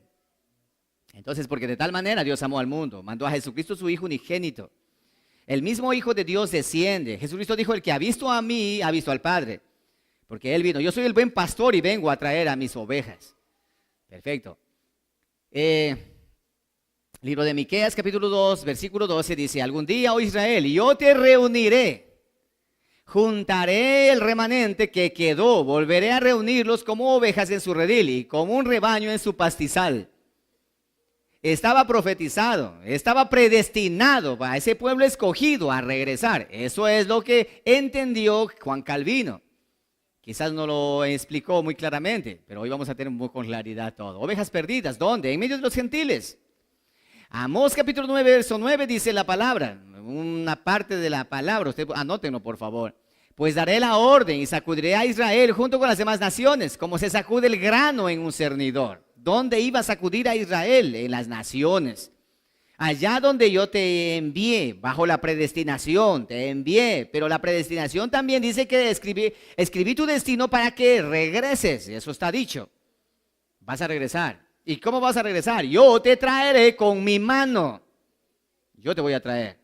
Entonces, porque de tal manera Dios amó al mundo, mandó a Jesucristo su Hijo unigénito. El mismo Hijo de Dios desciende. Jesucristo dijo, el que ha visto a mí, ha visto al Padre. Porque Él vino, yo soy el buen pastor y vengo a traer a mis ovejas. Perfecto. Libro de Miqueas, capítulo 2, versículo 12, dice, algún día, oh Israel, yo te reuniré, juntaré el remanente que quedó, volveré a reunirlos como ovejas en su redil y como un rebaño en su pastizal. Estaba profetizado, estaba predestinado para ese pueblo escogido a regresar. Eso es lo que entendió Juan Calvino. Quizás no lo explicó muy claramente, pero hoy vamos a tener con claridad todo. Ovejas perdidas, ¿dónde? En medio de los gentiles. Amós capítulo 9, verso 9 dice la palabra, una parte de la palabra, usted anótenlo por favor. Pues daré la orden y sacudiré a Israel junto con las demás naciones, como se sacude el grano en un cernidor. ¿Dónde iba a sacudir a Israel? En las naciones. Allá donde yo te envié, bajo la predestinación, te envié. Pero la predestinación también dice que escribí tu destino para que regreses. Eso está dicho. Vas a regresar. ¿Y cómo vas a regresar? Yo te traeré con mi mano. Yo te voy a traer.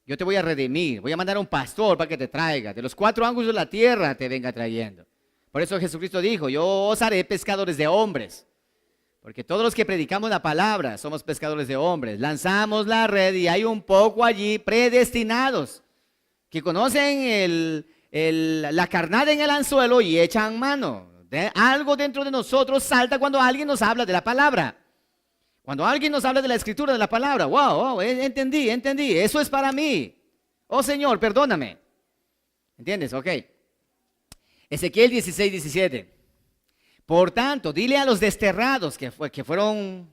Yo te voy a redimir. Voy a mandar a un pastor para que te traiga. De los 4 ángulos de la tierra te venga trayendo. Por eso Jesucristo dijo, yo os haré pescadores de hombres. Porque todos los que predicamos la palabra somos pescadores de hombres. Lanzamos la red y hay un poco allí predestinados que conocen la carnada en el anzuelo y echan mano. Algo dentro de nosotros salta cuando alguien nos habla de la palabra. Cuando alguien nos habla de la escritura, de la palabra. Wow, entendí. Eso es para mí. Oh Señor, perdóname. ¿Entiendes? Ok. Ezequiel 16, 17. Por tanto, dile a los desterrados que fueron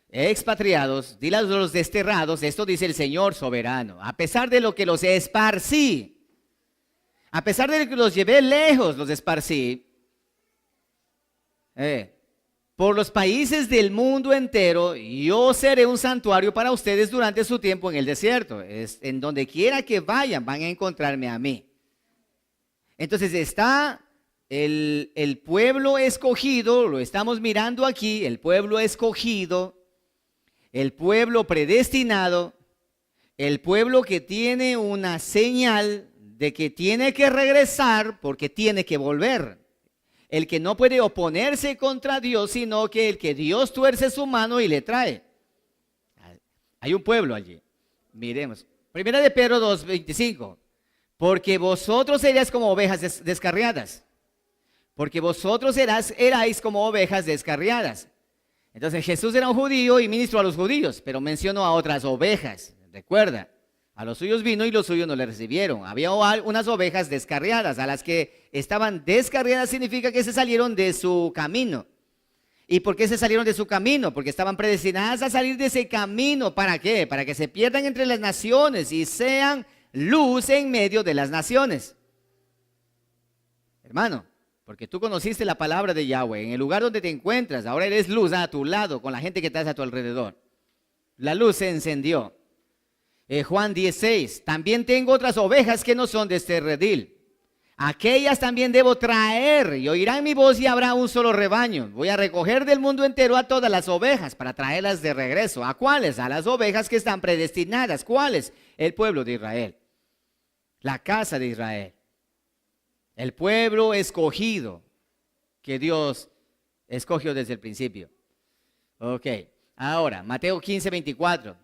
expatriados, dile a los desterrados, esto dice el Señor soberano, a pesar de lo que los esparcí, a pesar de que los llevé lejos, los esparcí, por los países del mundo entero, yo seré un santuario para ustedes durante su tiempo en el desierto. En donde quiera que vayan, van a encontrarme a mí. Entonces está el pueblo escogido, lo estamos mirando aquí, el pueblo escogido, el pueblo predestinado, el pueblo que tiene una señal de que tiene que regresar porque tiene que volver. El que no puede oponerse contra Dios, sino que el que Dios tuerce su mano y le trae. Hay un pueblo allí. Miremos. Primera de Pedro 2:25. Porque vosotros erais como ovejas descarriadas. Porque vosotros erais como ovejas descarriadas. Entonces Jesús era un judío y ministró a los judíos, pero mencionó a otras ovejas. Recuerda, a los suyos vino y los suyos no le recibieron. Había unas ovejas descarriadas. A las que estaban descarriadas significa que se salieron de su camino. ¿Y por qué se salieron de su camino? Porque estaban predestinadas a salir de ese camino. ¿Para qué? Para que se pierdan entre las naciones y sean luz en medio de las naciones. Hermano, porque tú conociste la palabra de Yahweh. En el lugar donde te encuentras, ahora eres luz a tu lado, con la gente que estás a tu alrededor. La luz se encendió. Juan 16, también tengo otras ovejas que no son de este redil. Aquellas también debo traer, y oirán mi voz y habrá un solo rebaño. Voy a recoger del mundo entero a todas las ovejas para traerlas de regreso. ¿A cuáles? A las ovejas que están predestinadas. ¿Cuáles? El pueblo de Israel. La casa de Israel. El pueblo escogido que Dios escogió desde el principio. Ok, ahora, Mateo 15:24.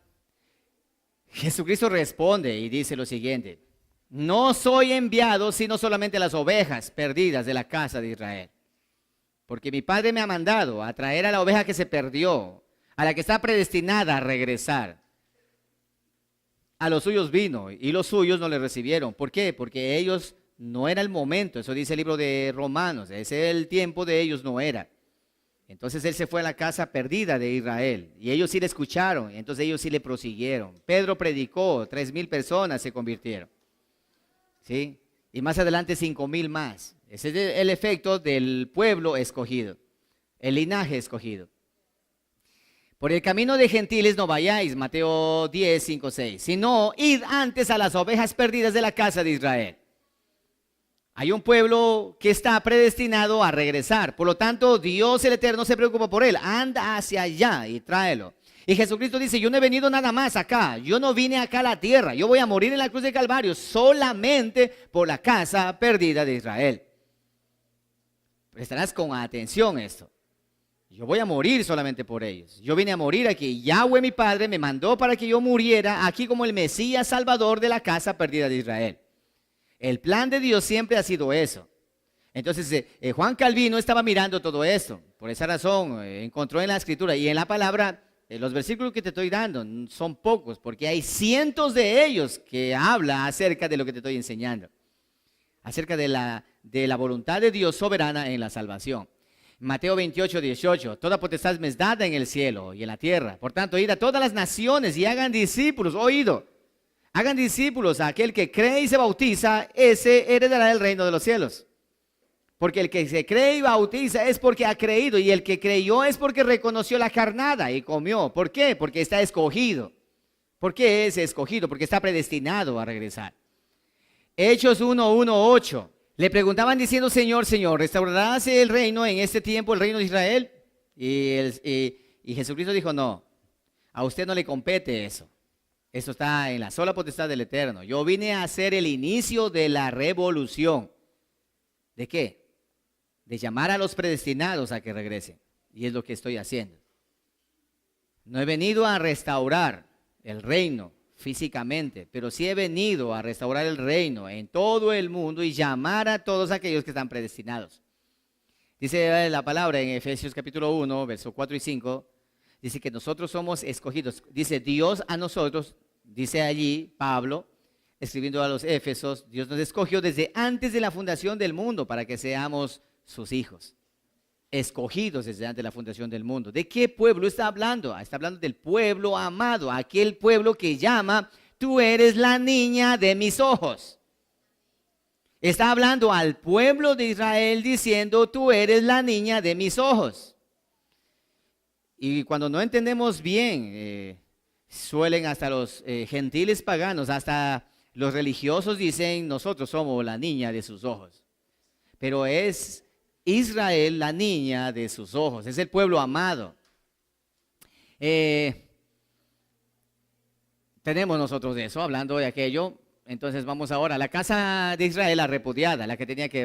Jesucristo responde y dice lo siguiente. No soy enviado sino solamente a las ovejas perdidas de la casa de Israel. Porque mi Padre me ha mandado a traer a la oveja que se perdió, a la que está predestinada a regresar. A los suyos vino y los suyos no le recibieron. ¿Por qué? Porque ellos no era el momento. Eso dice el libro de Romanos. Ese el tiempo de ellos no era. Entonces él se fue a la casa perdida de Israel. Y ellos sí le escucharon. Entonces ellos sí le prosiguieron. Pedro predicó. 3,000 personas se convirtieron. ¿Sí? Y más adelante 5,000 más. Ese es el efecto del pueblo escogido. El linaje escogido. Por el camino de gentiles no vayáis, Mateo 10:5-6, sino id antes a las ovejas perdidas de la casa de Israel. Hay un pueblo que está predestinado a regresar. Por lo tanto, Dios el Eterno se preocupa por él. Anda hacia allá y tráelo. Y Jesucristo dice, yo no he venido nada más acá. Yo no vine acá a la tierra. Yo voy a morir en la cruz de Calvario solamente por la casa perdida de Israel. Prestarás con atención esto. Yo voy a morir solamente por ellos. Yo vine a morir aquí. Yahweh mi Padre me mandó para que yo muriera aquí como el Mesías Salvador de la casa perdida de Israel. El plan de Dios siempre ha sido eso. Entonces Juan Calvino estaba mirando todo esto. Por esa razón encontró en la Escritura y en la palabra, los versículos que te estoy dando son pocos, porque hay cientos de ellos que habla acerca de lo que te estoy enseñando. Acerca de la voluntad de Dios soberana en la salvación. Mateo 28:18, toda potestad me es dada en el cielo y en la tierra. Por tanto, id a todas las naciones y hagan discípulos, oído. Hagan discípulos a aquel que cree y se bautiza, ese heredará el reino de los cielos. Porque el que se cree y bautiza es porque ha creído, y el que creyó es porque reconoció la carnada y comió. ¿Por qué? Porque está escogido. ¿Por qué es escogido? Porque está predestinado a regresar. Hechos 1:1-8. Le preguntaban diciendo, Señor, Señor, ¿restaurarás el reino en este tiempo, el reino de Israel? Y Jesucristo dijo, no, a usted no le compete eso. Eso está en la sola potestad del Eterno. Yo vine a hacer el inicio de la revolución. ¿De qué? De llamar a los predestinados a que regresen. Y es lo que estoy haciendo. No he venido a restaurar el reino físicamente, pero sí he venido a restaurar el reino en todo el mundo y llamar a todos aquellos que están predestinados. Dice la palabra en Efesios capítulo 1, versos 4 y 5, dice que nosotros somos escogidos. Dice Dios a nosotros, dice allí Pablo, escribiendo a los Éfesos, Dios nos escogió desde antes de la fundación del mundo para que seamos sus hijos. Escogidos desde antes de la fundación del mundo. ¿De qué pueblo está hablando? Está hablando del pueblo amado, aquel pueblo que llama, tú eres la niña de mis ojos. Está hablando al pueblo de Israel diciendo, tú eres la niña de mis ojos. Y cuando no entendemos bien, suelen hasta los gentiles paganos, hasta los religiosos dicen, nosotros somos la niña de sus ojos. Pero es Israel la niña de sus ojos, es el pueblo amado. Tenemos nosotros de eso, hablando de aquello. Entonces vamos ahora a la casa de Israel, la repudiada, la que tenía que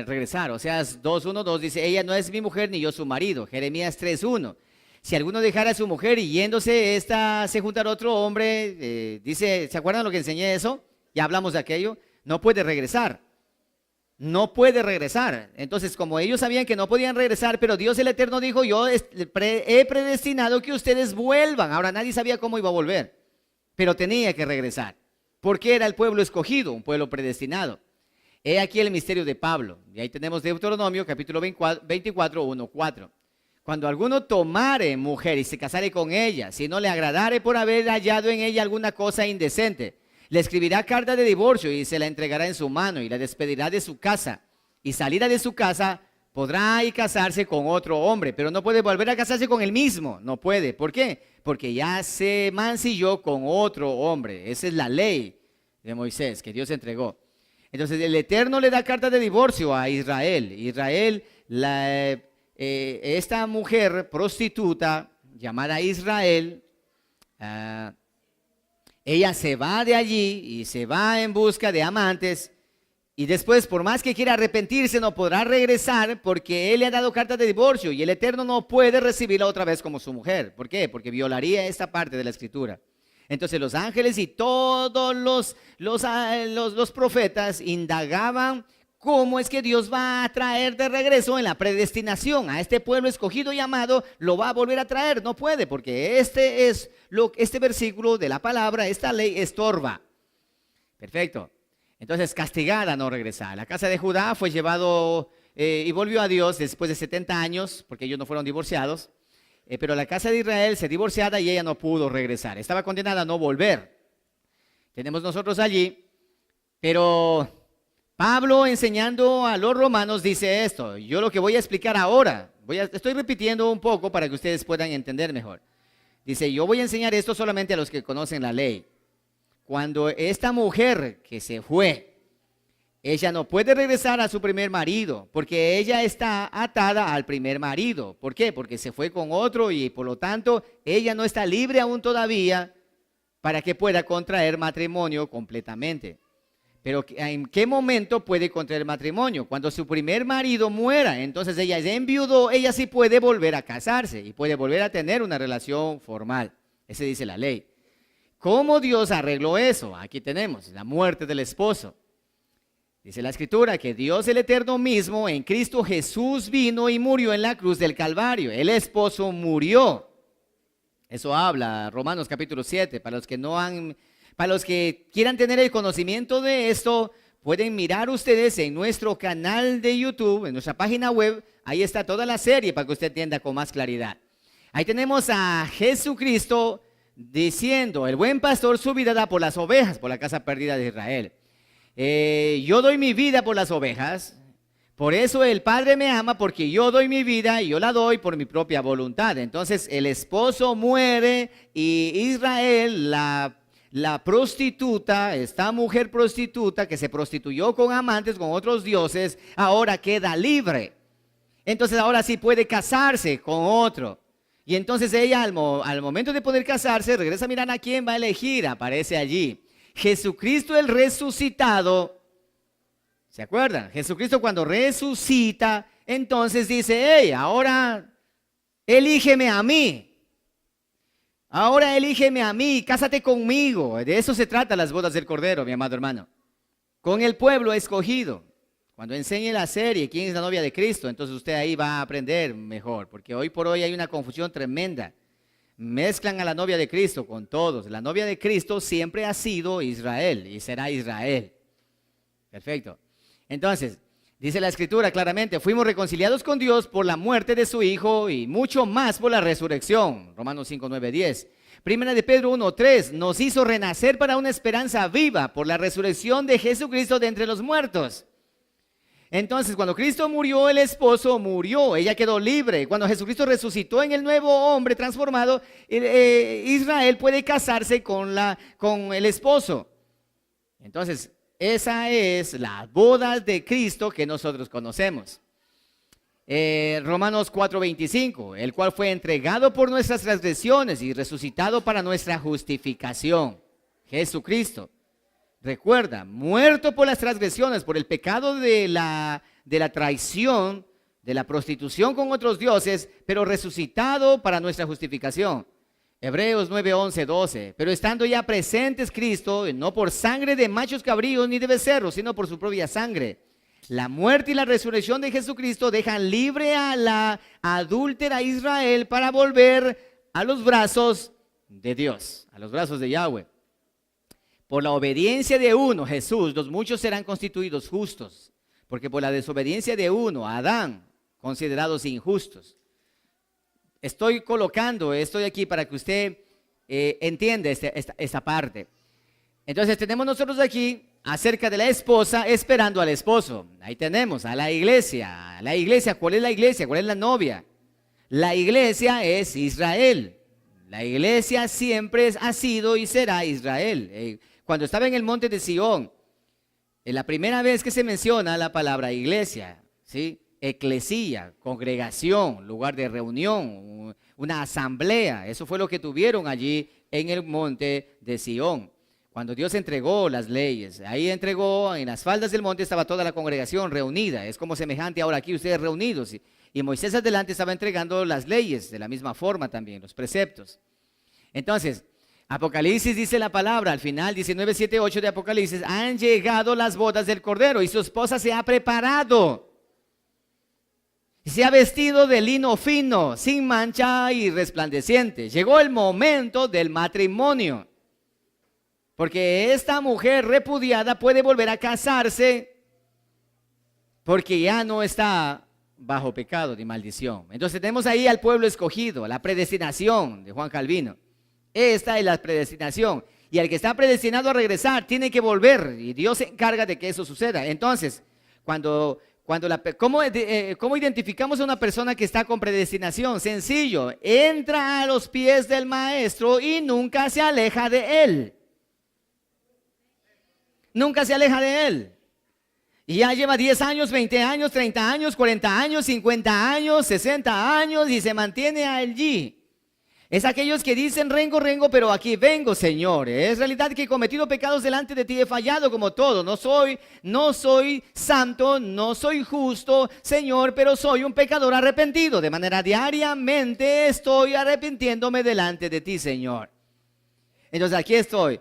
regresar. Oseas 2:1-2 dice, ella no es mi mujer ni yo su marido. Jeremías 3:1, Si alguno dejara a su mujer y yéndose esta se juntará a otro hombre, dice, ¿se acuerdan lo que enseñé eso? Ya hablamos de aquello. No puede regresar. No puede regresar. Entonces, como ellos sabían que no podían regresar, pero Dios el Eterno dijo, yo he predestinado que ustedes vuelvan. Ahora nadie sabía cómo iba a volver, pero tenía que regresar, porque era el pueblo escogido, un pueblo predestinado. He aquí el misterio de Pablo. Y ahí tenemos Deuteronomio, capítulo 24, 1, 4. Cuando alguno tomare mujer y se casare con ella, si no le agradare por haber hallado en ella alguna cosa indecente, le escribirá carta de divorcio y se la entregará en su mano y la despedirá de su casa. Y salida de su casa, podrá y casarse con otro hombre, pero no puede volver a casarse con el mismo. No puede. ¿Por qué? Porque ya se mancilló con otro hombre. Esa es la ley de Moisés que Dios entregó. Entonces el Eterno le da carta de divorcio a Israel. Israel, esta mujer prostituta llamada Israel, ella se va de allí y se va en busca de amantes. Y después, por más que quiera arrepentirse, no podrá regresar porque él le ha dado carta de divorcio y el Eterno no puede recibirla otra vez como su mujer. ¿Por qué? Porque violaría esta parte de la Escritura. Entonces los ángeles y todos los profetas indagaban cómo es que Dios va a traer de regreso en la predestinación a este pueblo escogido y amado, lo va a volver a traer. No puede, porque este versículo de la palabra, esta ley estorba. Perfecto. Entonces, castigada no regresar. La casa de Judá fue llevado y volvió a Dios después de 70 años, porque ellos no fueron divorciados. Pero la casa de Israel se divorciada y ella no pudo regresar. Estaba condenada a no volver. Tenemos nosotros allí, pero Pablo enseñando a los romanos dice esto. Yo lo que voy a explicar ahora, estoy repitiendo un poco para que ustedes puedan entender mejor. Dice, yo voy a enseñar esto solamente a los que conocen la ley. Cuando esta mujer que se fue, ella no puede regresar a su primer marido, porque ella está atada al primer marido. ¿Por qué? Porque se fue con otro y por lo tanto ella no está libre aún todavía para que pueda contraer matrimonio completamente. Pero ¿en qué momento puede contraer matrimonio? Cuando su primer marido muera. Entonces ella es enviudó, ella sí puede volver a casarse y puede volver a tener una relación formal. Ese dice la ley. ¿Cómo Dios arregló eso? Aquí tenemos la muerte del esposo. Dice la Escritura que Dios el Eterno mismo en Cristo Jesús vino y murió en la cruz del Calvario. El esposo murió. Eso habla Romanos capítulo 7. Para los que quieran tener el conocimiento de esto, pueden mirar ustedes en nuestro canal de YouTube, en nuestra página web. Ahí está toda la serie para que usted entienda con más claridad. Ahí tenemos a Jesucristo diciendo, el buen pastor su vida da por las ovejas, por la casa perdida de Israel. Yo doy mi vida por las ovejas, por eso el Padre me ama, porque yo doy mi vida y yo la doy por mi propia voluntad. Entonces el esposo muere y Israel, la prostituta, esta mujer prostituta que se prostituyó con amantes, con otros dioses, ahora queda libre. Entonces ahora sí puede casarse con otro. Y entonces ella al momento de poder casarse, regresa a mirar a quién va a elegir, aparece allí. Jesucristo el resucitado, ¿se acuerdan? Jesucristo cuando resucita, entonces dice, hey, ahora elígeme a mí. Ahora elígeme a mí, cásate conmigo. De eso se trata las bodas del Cordero, mi amado hermano. Con el pueblo escogido. Cuando enseñe la serie, quién es la novia de Cristo, entonces usted ahí va a aprender mejor. Porque hoy por hoy hay una confusión tremenda. Mezclan a la novia de Cristo con todos. La novia de Cristo siempre ha sido Israel y será Israel. Perfecto. Entonces, dice la Escritura claramente, fuimos reconciliados con Dios por la muerte de su Hijo y mucho más por la resurrección. Romanos 5, 9, 10. Primera de Pedro 1, 3. Nos hizo renacer para una esperanza viva por la resurrección de Jesucristo de entre los muertos. Entonces, cuando Cristo murió, el esposo murió, ella quedó libre. Cuando Jesucristo resucitó en el nuevo hombre transformado, Israel puede casarse con el esposo. Entonces, esa es la boda de Cristo que nosotros conocemos. Romanos 4:25, el cual fue entregado por nuestras transgresiones y resucitado para nuestra justificación. Jesucristo. Recuerda, muerto por las transgresiones, por el pecado de la traición, de la prostitución con otros dioses, pero resucitado para nuestra justificación. Hebreos 9, 11, 12. Pero estando ya presentes Cristo, no por sangre de machos cabríos ni de becerros, sino por su propia sangre. La muerte y la resurrección de Jesucristo dejan libre a la adúltera Israel para volver a los brazos de Dios, a los brazos de Yahweh. Por la obediencia de uno, Jesús, los muchos serán constituidos justos, porque por la desobediencia de uno, Adán, considerados injustos. Estoy aquí para que usted entienda esta parte. Entonces tenemos nosotros aquí acerca de la esposa esperando al esposo. Ahí tenemos a la iglesia. La iglesia, ¿cuál es la iglesia? ¿Cuál es la novia? La iglesia es Israel. La iglesia siempre ha sido y será Israel. Cuando estaba en el monte de Sión, es la primera vez que se menciona la palabra iglesia, ¿sí? Eclesía, congregación, lugar de reunión, una asamblea. Eso fue lo que tuvieron allí en el monte de Sión. Cuando Dios entregó las leyes, ahí entregó, en las faldas del monte estaba toda la congregación reunida. Es como semejante ahora aquí ustedes reunidos. Y Moisés adelante estaba entregando las leyes de la misma forma también, los preceptos. Entonces, Apocalipsis dice la palabra, al final 19, 7, 8 de Apocalipsis, han llegado las bodas del Cordero y su esposa se ha preparado. Se ha vestido de lino fino, sin mancha y resplandeciente. Llegó el momento del matrimonio. Porque esta mujer repudiada puede volver a casarse porque ya no está bajo pecado ni maldición. Entonces tenemos ahí al pueblo escogido, la predestinación de Juan Calvino. Esta es la predestinación. Y el que está predestinado a regresar tiene que volver. Y Dios se encarga de que eso suceda. Entonces, ¿cómo identificamos a una persona que está con predestinación? Sencillo, entra a los pies del maestro y nunca se aleja de él. Nunca se aleja de él. Y ya lleva 10 años, 20 años, 30 años, 40 años, 50 años, 60 años y se mantiene allí. Es aquellos que dicen, rengo, pero aquí vengo, Señor. Es realidad que he cometido pecados delante de ti, he fallado como todo. No soy santo, no soy justo, Señor, pero soy un pecador arrepentido. De manera diariamente estoy arrepintiéndome delante de ti, Señor. Entonces aquí estoy.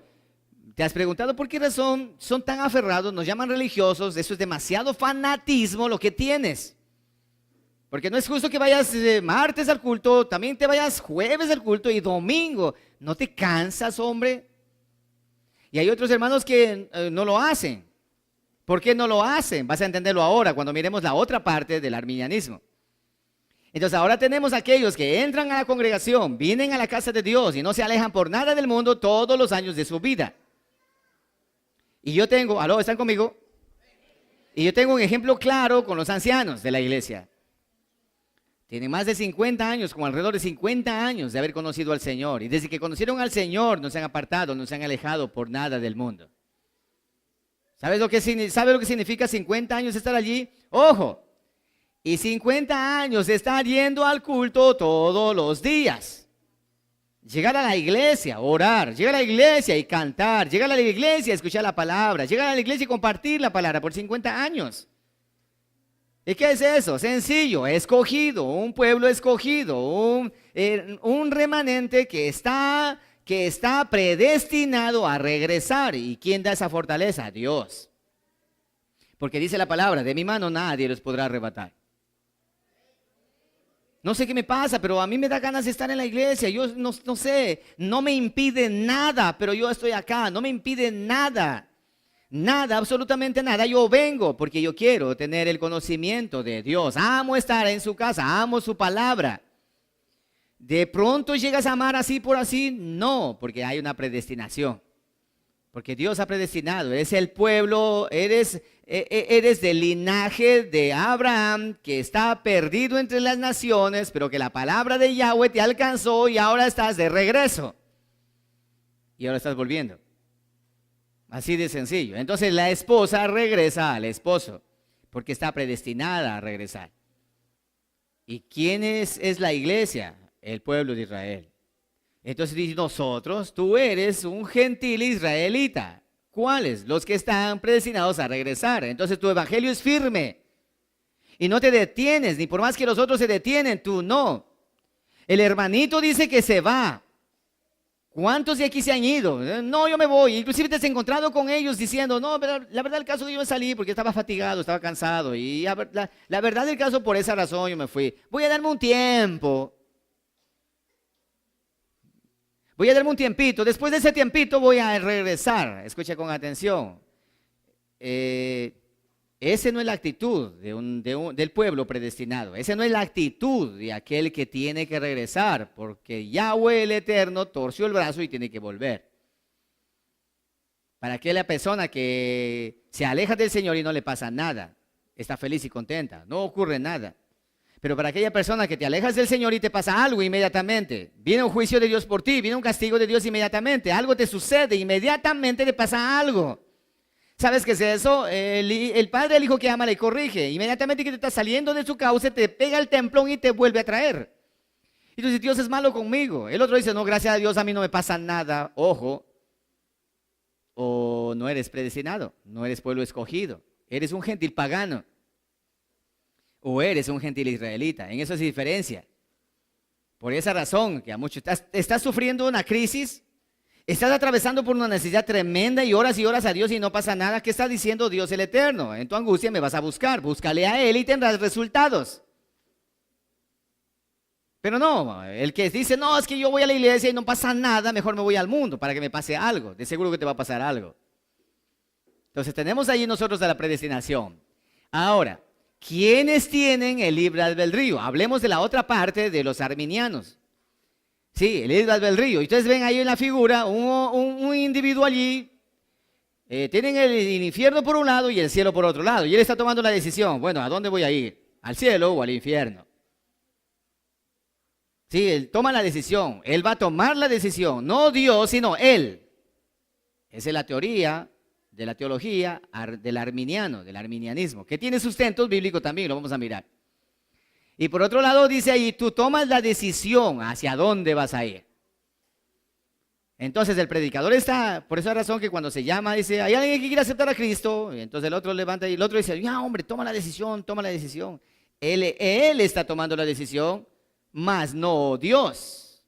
¿Te has preguntado por qué razón son tan aferrados? Nos llaman religiosos. Eso es demasiado fanatismo lo que tienes. Porque no es justo que vayas martes al culto, también te vayas jueves al culto y domingo. ¿No te cansas, hombre? Y hay otros hermanos que no lo hacen. ¿Por qué no lo hacen? Vas a entenderlo ahora cuando miremos la otra parte del arminianismo. Entonces ahora tenemos aquellos que entran a la congregación, vienen a la casa de Dios y no se alejan por nada del mundo todos los años de su vida. Y yo tengo, ¿aló? ¿Están conmigo? Y yo tengo un ejemplo claro con los ancianos de la iglesia. Tienen más de 50 años, como alrededor de 50 años de haber conocido al Señor. Y desde que conocieron al Señor no se han apartado, no se han alejado por nada del mundo. ¿Sabe lo que significa 50 años estar allí? ¡Ojo! Y 50 años de estar yendo al culto todos los días. Llegar a la iglesia, orar, llegar a la iglesia y cantar, llegar a la iglesia y escuchar la palabra, llegar a la iglesia y compartir la palabra por 50 años. ¿Y qué es eso? Sencillo, escogido, un pueblo escogido, un remanente que está predestinado a regresar. ¿Y quién da esa fortaleza? Sé. Porque dice la palabra, de mi mano nadie los podrá arrebatar. No sé qué me pasa, pero a mí me da ganas de estar en la iglesia. Yo no sé, no me impide nada, pero yo estoy acá, no me impide nada. Nada, absolutamente nada. Yo vengo porque yo quiero tener el conocimiento de Dios. Amo estar en su casa, amo su palabra. ¿De pronto llegas a amar así por así? No, porque hay una predestinación. Porque Dios ha predestinado. Eres el pueblo, eres del linaje de Abraham, que está perdido entre las naciones, pero que la palabra de Yahweh te alcanzó y ahora estás de regreso. Y ahora estás volviendo. Así de sencillo. Entonces la esposa regresa al esposo porque está predestinada a regresar. ¿Y quién es la iglesia? El pueblo de Israel. Entonces dice, nosotros, tú eres un gentil israelita. ¿Cuáles? Los que están predestinados a regresar. Entonces tu evangelio es firme. Y no te detienes, ni por más que los otros se detienen, tú no. El hermanito dice que se va. ¿Cuántos de aquí se han ido? No, yo me voy. Inclusive te has encontrado con ellos diciendo, no, pero la verdad del caso yo me salí porque estaba fatigado, estaba cansado. Y la verdad del caso por esa razón yo me fui. Voy a darme un tiempo. Voy a darme un tiempito. Después de ese tiempito voy a regresar. Escucha con atención. Esa no es la actitud del pueblo predestinado. Esa no es la actitud de aquel que tiene que regresar, porque Yahweh el Eterno torció el brazo y tiene que volver. Para aquella persona que se aleja del Señor y no le pasa nada, está feliz y contenta, no ocurre nada. Pero para aquella persona que te alejas del Señor y te pasa algo inmediatamente, viene un juicio de Dios por ti, viene un castigo de Dios inmediatamente, algo te sucede, inmediatamente te pasa algo. ¿Sabes qué es eso? El padre al hijo que ama le corrige. Inmediatamente que te está saliendo de su cauce, te pega el templón y te vuelve a traer. Y tú dices, Dios es malo conmigo. El otro dice, no, gracias a Dios a mí no me pasa nada. Ojo, o no eres predestinado, no eres pueblo escogido. Eres un gentil pagano. O eres un gentil israelita. En eso es diferencia. Por esa razón, que a muchos estás sufriendo una crisis. Estás atravesando por una necesidad tremenda y oras a Dios y no pasa nada. ¿Qué está diciendo Dios el Eterno? En tu angustia me vas a buscar. Búscale a Él y tendrás resultados. Pero no, el que dice, no, es que yo voy a la iglesia y no pasa nada, mejor me voy al mundo para que me pase algo. De seguro que te va a pasar algo. Entonces tenemos ahí nosotros a la predestinación. Ahora, ¿quiénes tienen el libre albedrío? Hablemos de la otra parte de los arminianos. Sí, el libre albedrío. Ustedes ven ahí en la figura un individuo allí. Tienen el infierno por un lado y el cielo por otro lado. Y él está tomando la decisión. Bueno, ¿a dónde voy a ir? ¿Al cielo o al infierno? Sí, él toma la decisión. Él va a tomar la decisión. No Dios, sino él. Esa es la teoría de la teología del arminiano, del arminianismo, que tiene sustentos bíblicos también, lo vamos a mirar. Y por otro lado dice ahí, tú tomas la decisión hacia dónde vas a ir. Entonces el predicador está, por esa razón que cuando se llama, dice, ¿hay alguien que quiera aceptar a Cristo? Y entonces el otro levanta y el otro dice, ya hombre, toma la decisión, toma la decisión. Él está tomando la decisión, mas no Dios.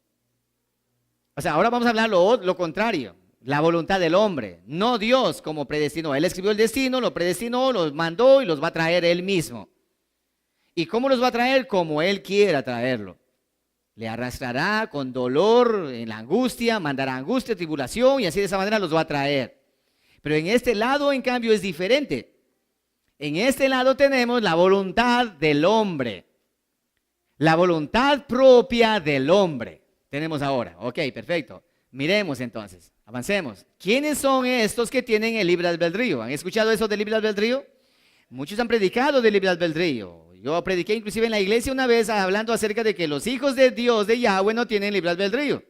O sea, ahora vamos a hablar lo contrario, la voluntad del hombre, no Dios como predestinó. Él escribió el destino, lo predestinó, los mandó y los va a traer él mismo. ¿Y cómo los va a traer? Como Él quiera traerlo. Le arrastrará con dolor, en la angustia, mandará angustia, tribulación y así de esa manera los va a traer. Pero en este lado, en cambio, es diferente. En este lado tenemos la voluntad del hombre. La voluntad propia del hombre. Tenemos ahora. Ok, perfecto. Miremos entonces, avancemos. ¿Quiénes son estos que tienen el libre albedrío? ¿Han escuchado eso del libre albedrío? Muchos han predicado del libre albedrío. Yo prediqué inclusive en la iglesia una vez hablando acerca de que los hijos de Dios, de Yahweh, no tienen libre albedrío.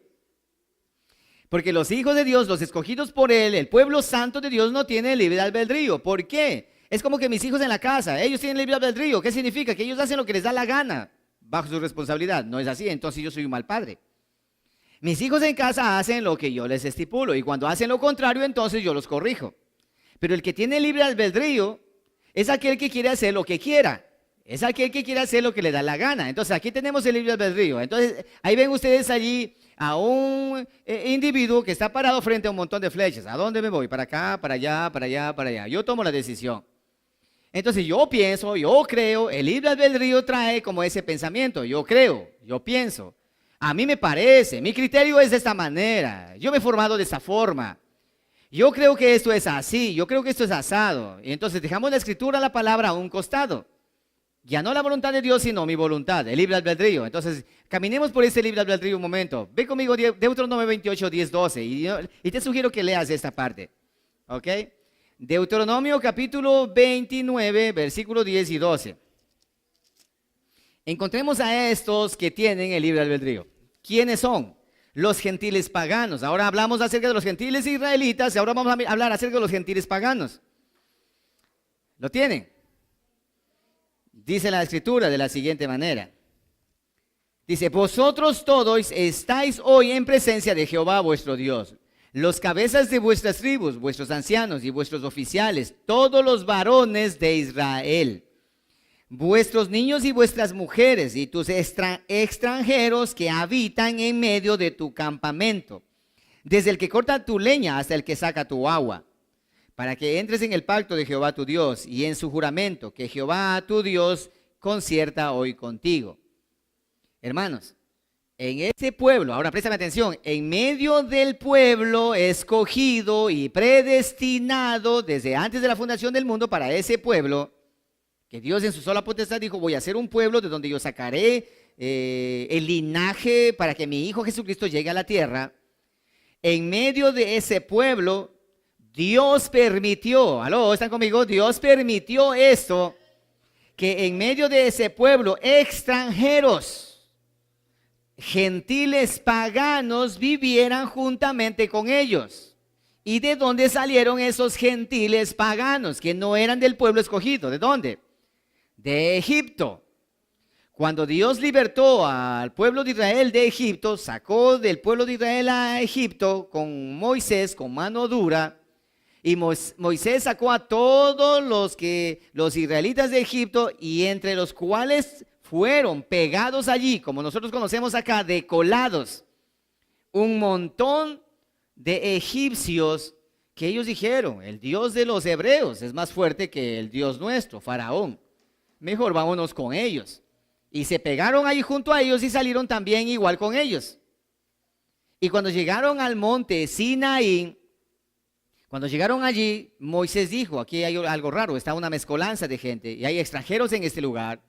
Porque los hijos de Dios, los escogidos por Él, el pueblo santo de Dios no tiene libre albedrío. ¿Por qué? Es como que mis hijos en la casa, ellos tienen libre albedrío. ¿Qué significa? Que ellos hacen lo que les da la gana, bajo su responsabilidad. No es así, entonces yo soy un mal padre. Mis hijos en casa hacen lo que yo les estipulo y cuando hacen lo contrario, entonces yo los corrijo. Pero el que tiene libre albedrío es aquel que quiere hacer lo que quiera. Es aquel que quiere hacer lo que le da la gana. Entonces aquí tenemos el libre albedrío. Entonces ahí ven ustedes allí a un individuo que está parado frente a un montón de flechas. ¿A dónde me voy? Para acá, para allá, para allá, para allá. Yo tomo la decisión. Entonces yo pienso, yo creo, el libre albedrío trae como ese pensamiento. Yo creo, yo pienso. A mí me parece, mi criterio es de esta manera. Yo me he formado de esta forma. Yo creo que esto es así, yo creo que esto es asado. Y entonces dejamos la escritura, la palabra a un costado. Ya no la voluntad de Dios, sino mi voluntad, el libre albedrío. Entonces, caminemos por ese libre albedrío un momento. Ve conmigo Deuteronomio 28, 10, 12. Y te sugiero que leas esta parte. ¿Ok? Deuteronomio capítulo 29, versículos 10 y 12. Encontremos a estos que tienen el libre albedrío. ¿Quiénes son? Los gentiles paganos. Ahora hablamos acerca de los gentiles israelitas y ahora vamos a hablar acerca de los gentiles paganos. ¿Lo tienen? Dice la escritura de la siguiente manera. Dice, vosotros todos estáis hoy en presencia de Jehová vuestro Dios. Los cabezas de vuestras tribus, vuestros ancianos y vuestros oficiales, todos los varones de Israel. vuestros niños y vuestras mujeres y tus extranjeros que habitan en medio de tu campamento, desde el que corta tu leña hasta el que saca tu agua, para que entres en el pacto de Jehová tu Dios y en su juramento que Jehová tu Dios concierta hoy contigo. Hermanos, en ese pueblo, ahora préstame atención, en medio del pueblo escogido y predestinado desde antes de la fundación del mundo para ese pueblo, que Dios en su sola potestad dijo, voy a hacer un pueblo de donde yo sacaré el linaje para que mi Hijo Jesucristo llegue a la tierra. En medio de ese pueblo, Dios permitió, ¿aló? ¿Están conmigo? Dios permitió esto, que en medio de ese pueblo, extranjeros, gentiles paganos vivieran juntamente con ellos. ¿Y de dónde salieron esos gentiles paganos que no eran del pueblo escogido? ¿De dónde? De Egipto. Cuando Dios libertó al pueblo de Israel de Egipto, sacó del pueblo de Israel a Egipto con Moisés, con mano dura, y Moisés sacó a todos los israelitas de Egipto, y entre los cuales fueron pegados allí, como nosotros conocemos acá, decolados, un montón de egipcios que ellos dijeron, el Dios de los hebreos es más fuerte que el Dios nuestro, Faraón. Mejor vámonos con ellos. Y se pegaron ahí junto a ellos y salieron también igual con ellos. Y cuando llegaron al monte Sinaí, cuando llegaron allí, Moisés dijo, aquí hay algo raro, está una mezcolanza de gente y hay extranjeros en este lugar.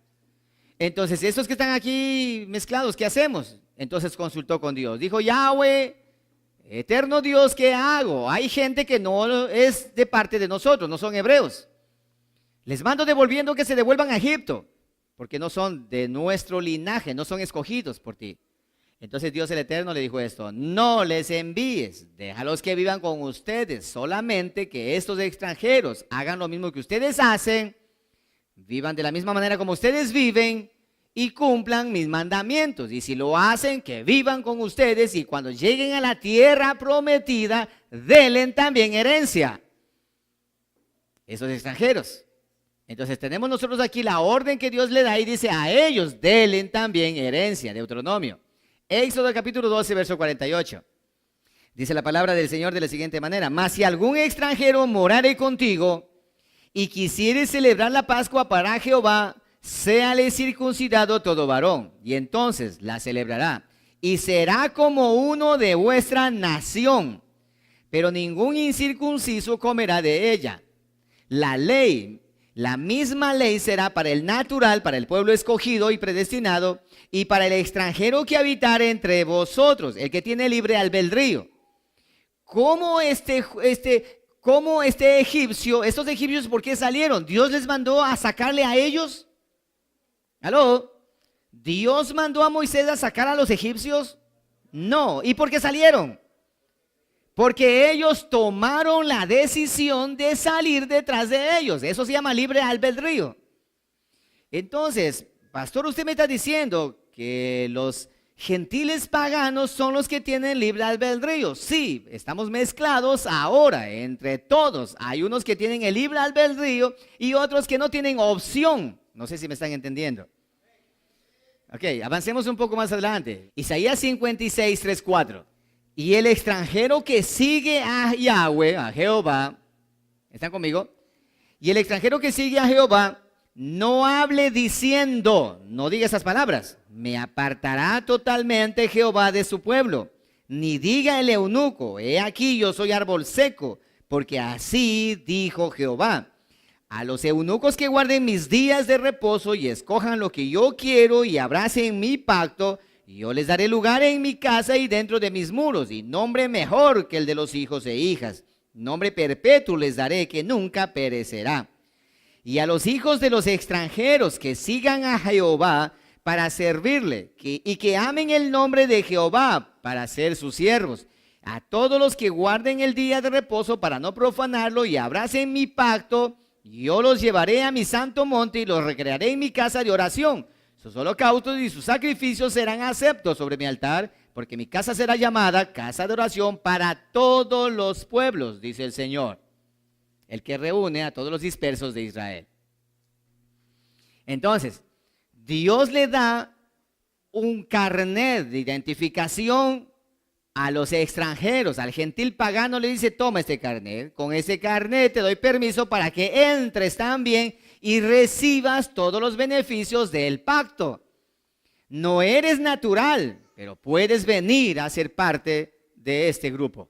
Entonces, estos que están aquí mezclados, ¿qué hacemos? Entonces consultó con Dios. Dijo, Yahweh, eterno Dios, ¿qué hago? Hay gente que no es de parte de nosotros, no son hebreos. Les mando devolviendo que se devuelvan a Egipto, porque no son de nuestro linaje, no son escogidos por ti. Entonces Dios el Eterno le dijo esto, no les envíes, déjalos que vivan con ustedes, solamente que estos extranjeros hagan lo mismo que ustedes hacen, vivan de la misma manera como ustedes viven y cumplan mis mandamientos. Y si lo hacen, que vivan con ustedes y cuando lleguen a la tierra prometida, denle también herencia. Esos extranjeros. Entonces tenemos nosotros aquí la orden que Dios le da y dice a ellos, denle también herencia, Deuteronomio. Éxodo capítulo 12, verso 48. Dice la palabra del Señor de la siguiente manera, mas si algún extranjero morare contigo y quisiere celebrar la Pascua para Jehová, séale circuncidado todo varón, y entonces la celebrará, y será como uno de vuestra nación, pero ningún incircunciso comerá de ella. La misma ley será para el natural, para el pueblo escogido y predestinado, y para el extranjero que habitare entre vosotros, el que tiene libre albedrío. ¿Cómo este egipcio, estos egipcios, por qué salieron? ¿Dios les mandó a sacarle a ellos? ¿Aló? ¿Dios mandó a Moisés a sacar a los egipcios? No. ¿Y por qué salieron? Porque ellos tomaron la decisión de salir detrás de ellos. Eso se llama libre albedrío. Entonces, pastor, usted me está diciendo que los gentiles paganos son los que tienen libre albedrío. Sí, estamos mezclados ahora entre todos. Hay unos que tienen el libre albedrío y otros que no tienen opción. No sé si me están entendiendo. Ok, avancemos un poco más adelante. Isaías 56, 3, 4. Y el extranjero que sigue a Yahweh, a Jehová, ¿están conmigo? Y el extranjero que sigue a Jehová, no hable diciendo, no diga esas palabras, me apartará totalmente Jehová de su pueblo. Ni diga el eunuco, he aquí yo soy árbol seco, porque así dijo Jehová. A los eunucos que guarden mis días de reposo y escojan lo que yo quiero y abracen mi pacto, yo les daré lugar en mi casa y dentro de mis muros, y nombre mejor que el de los hijos e hijas. Nombre perpetuo les daré que nunca perecerá. Y a los hijos de los extranjeros que sigan a Jehová para servirle, y que amen el nombre de Jehová para ser sus siervos. A todos los que guarden el día de reposo para no profanarlo y abracen mi pacto, yo los llevaré a mi santo monte y los recrearé en mi casa de oración. Sus holocaustos y sus sacrificios serán aceptos sobre mi altar, porque mi casa será llamada casa de oración para todos los pueblos, dice el Señor, el que reúne a todos los dispersos de Israel. Entonces, Dios le da un carnet de identificación a los extranjeros. Al gentil pagano le dice, toma este carnet. Con ese carnet te doy permiso para que entres también y recibas todos los beneficios del pacto. No eres natural, pero puedes venir a ser parte de este grupo.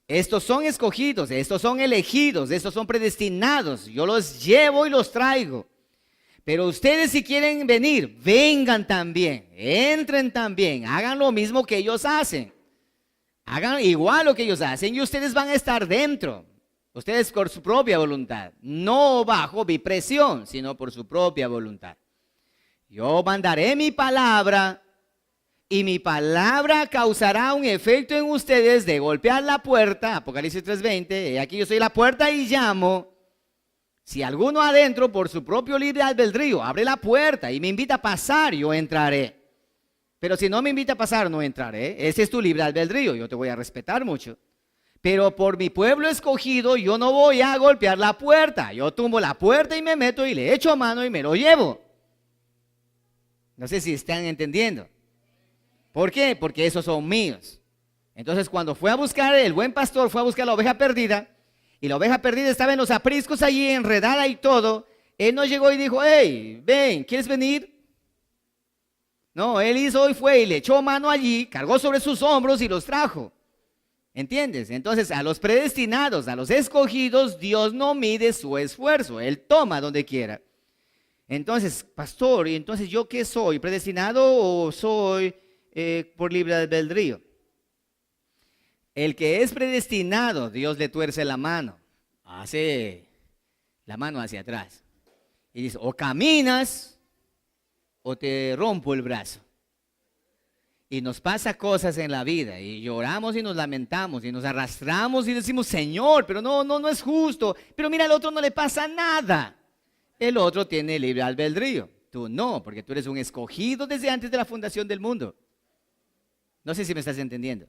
Estos son escogidos, estos son elegidos, estos son predestinados. Yo los llevo y los traigo. Pero ustedes, si quieren venir, vengan también, entren también, hagan lo mismo que ellos hacen. Hagan igual lo que ellos hacen y ustedes van a estar dentro. Ustedes por su propia voluntad, no bajo mi presión, sino por su propia voluntad. Yo mandaré mi palabra y mi palabra causará un efecto en ustedes de golpear la puerta. Apocalipsis 3:20, aquí yo soy la puerta y llamo. Si alguno adentro por su propio libre albedrío abre la puerta y me invita a pasar, yo entraré. Pero si no me invita a pasar, no entraré. Ese es tu libre albedrío, yo te voy a respetar mucho. Pero por mi pueblo escogido, yo no voy a golpear la puerta. Yo tumbo la puerta y me meto y le echo mano y me lo llevo. No sé si están entendiendo. ¿Por qué? Porque esos son míos. Entonces, cuando fue a buscar, el buen pastor fue a buscar la oveja perdida, y la oveja perdida estaba en los apriscos allí, enredada y todo. Él no llegó y dijo, hey, ven, ¿quieres venir? No, él hizo y fue y le echó mano allí, cargó sobre sus hombros y los trajo. ¿Entiendes? Entonces, a los predestinados, a los escogidos, Dios no mide su esfuerzo. Él toma donde quiera. Entonces, pastor, ¿y entonces yo qué soy? ¿Predestinado o soy por libre albedrío? El que es predestinado, Dios le tuerce la mano, hace la mano hacia atrás y dice, o caminas o te rompo el brazo. Y nos pasa cosas en la vida y lloramos y nos lamentamos y nos arrastramos y decimos, Señor, pero no es justo. Pero mira, al otro no le pasa nada. El otro tiene libre albedrío, tú no, porque tú eres un escogido desde antes de la fundación del mundo. No sé si me estás entendiendo.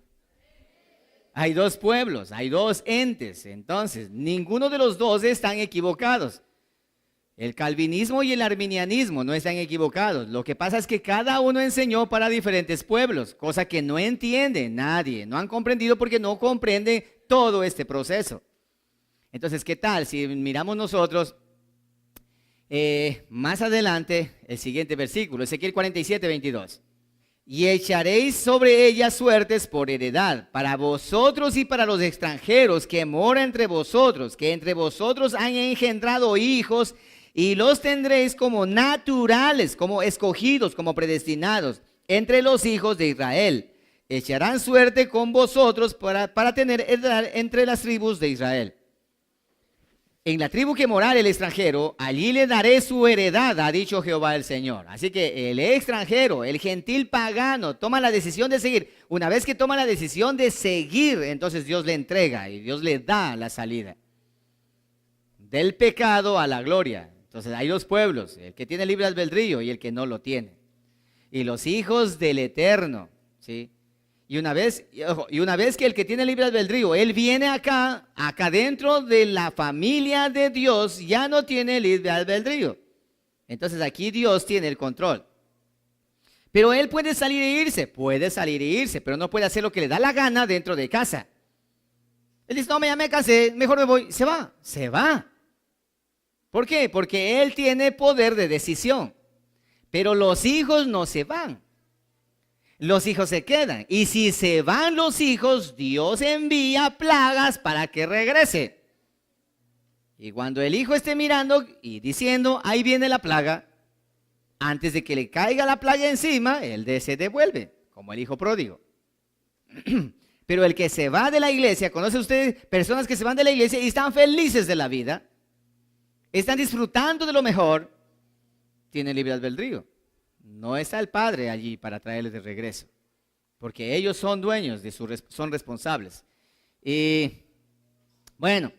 Hay dos pueblos, hay dos entes, entonces ninguno de los dos están equivocados. El calvinismo y el arminianismo no están equivocados. Lo que pasa es que cada uno enseñó para diferentes pueblos, cosa que no entiende nadie, no han comprendido porque no comprenden todo este proceso. Entonces, ¿qué tal si miramos nosotros más adelante el siguiente versículo, Ezequiel 47:22? Y echaréis sobre ellas suertes por heredad, para vosotros y para los extranjeros que moran entre vosotros, que entre vosotros han engendrado hijos, y los tendréis como naturales, como escogidos, como predestinados, entre los hijos de Israel. Echarán suerte con vosotros para tener heredad entre las tribus de Israel. En la tribu que morare el extranjero, allí le daré su heredad, ha dicho Jehová el Señor. Así que el extranjero, el gentil pagano, toma la decisión de seguir. Una vez que toma la decisión de seguir, entonces Dios le entrega y Dios le da la salida. Del pecado a la gloria. Entonces hay dos pueblos, el que tiene libre albedrío y el que no lo tiene. Y los hijos del Eterno, ¿sí? Y una vez que el que tiene libre albedrío, él viene acá dentro de la familia de Dios, ya no tiene libre albedrío. Entonces aquí Dios tiene el control. Pero él puede salir e irse, pero no puede hacer lo que le da la gana dentro de casa. Él dice, no, ya me cansé, mejor me voy. Se va. ¿Por qué? Porque él tiene poder de decisión. Pero los hijos no se van. Los hijos se quedan. Y si se van los hijos, Dios envía plagas para que regrese. Y cuando el hijo esté mirando y diciendo, ahí viene la plaga, antes de que le caiga la plaga encima, él se devuelve, como el hijo pródigo. Pero el que se va de la iglesia, ¿conocen ustedes personas que se van de la iglesia y están felices de la vida? Están disfrutando de lo mejor, tienen libre albedrío. No está el Padre allí para traerles de regreso, porque ellos son dueños, son responsables. Y bueno,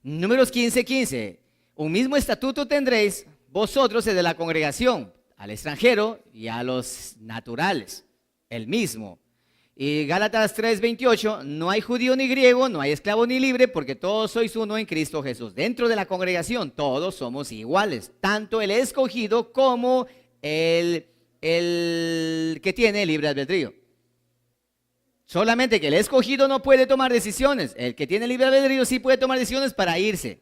Números 15:15, un mismo estatuto tendréis vosotros de la congregación, al extranjero y a los naturales, el mismo. Y Gálatas 3:28, no hay judío ni griego, no hay esclavo ni libre, porque todos sois uno en Cristo Jesús. Dentro de la congregación todos somos iguales, tanto el escogido como el que tiene libre albedrío. Solamente que el escogido no puede tomar decisiones, el que tiene libre albedrío sí puede tomar decisiones para irse.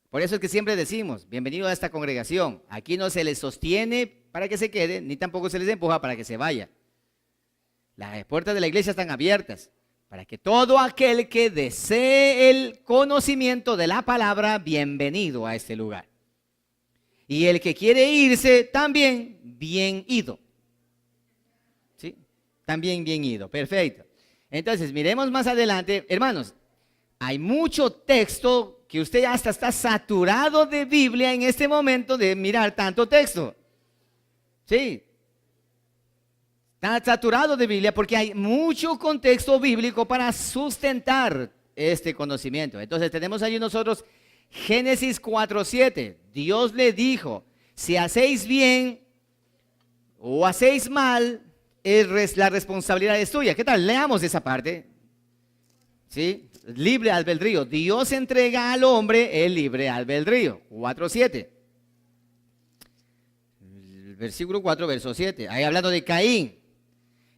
Por eso es que siempre decimos, bienvenido a esta congregación. Aquí no se les sostiene para que se quede, ni tampoco se les empuja para que se vaya. Las puertas de la iglesia están abiertas para que todo aquel que desee el conocimiento de la palabra, bienvenido a este lugar. Y el que quiere irse, también bien ido. ¿Sí? También bien ido, perfecto. Entonces, miremos más adelante. Hermanos, hay mucho texto que usted hasta está saturado de Biblia en este momento de mirar tanto texto. Sí. Está saturado de Biblia porque hay mucho contexto bíblico para sustentar este conocimiento. Entonces tenemos allí nosotros Génesis 4:7. Dios le dijo, si hacéis bien o hacéis mal, la responsabilidad es tuya. ¿Qué tal? Leamos esa parte. ¿Sí? Libre albedrío. Dios entrega al hombre el libre albedrío. 4:7. Versículo 4, verso 7. Ahí hablando de Caín.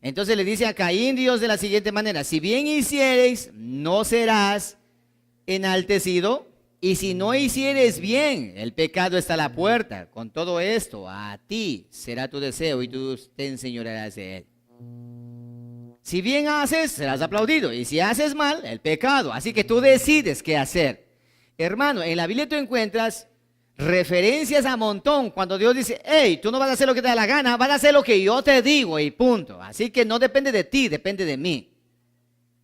Entonces le dice a Caín Dios de la siguiente manera: si bien hiciereis, no serás enaltecido, y si no hicieres bien, el pecado está a la puerta. Con todo esto, a ti será tu deseo y tú te enseñorearás de él. Si bien haces, serás aplaudido, y si haces mal, el pecado. Así que tú decides qué hacer. Hermano, en la Biblia tú encuentras referencias a montón cuando Dios dice, hey, tú no vas a hacer lo que te da la gana, vas a hacer lo que yo te digo y punto. Así que no depende de ti, depende de mí.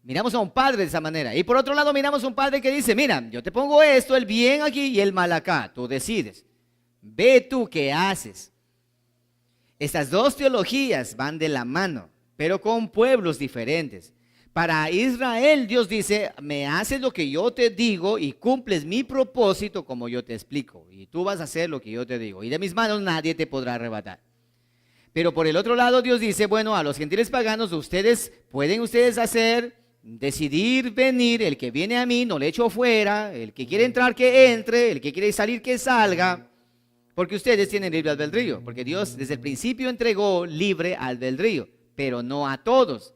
Miramos a un padre de esa manera. Y por otro lado miramos a un padre que dice, mira, yo te pongo esto, el bien aquí y el mal acá, tú decides. Ve tú qué haces. Estas dos teologías van de la mano, pero con pueblos diferentes. Para Israel, Dios dice, me haces lo que yo te digo y cumples mi propósito como yo te explico. Y tú vas a hacer lo que yo te digo. Y de mis manos nadie te podrá arrebatar. Pero por el otro lado, Dios dice, bueno, a los gentiles paganos, pueden hacer, decidir venir. El que viene a mí, no le echo fuera. El que quiere entrar, que entre. El que quiere salir, que salga. Porque ustedes tienen libre albedrío. Porque Dios desde el principio entregó libre albedrío, pero no a todos.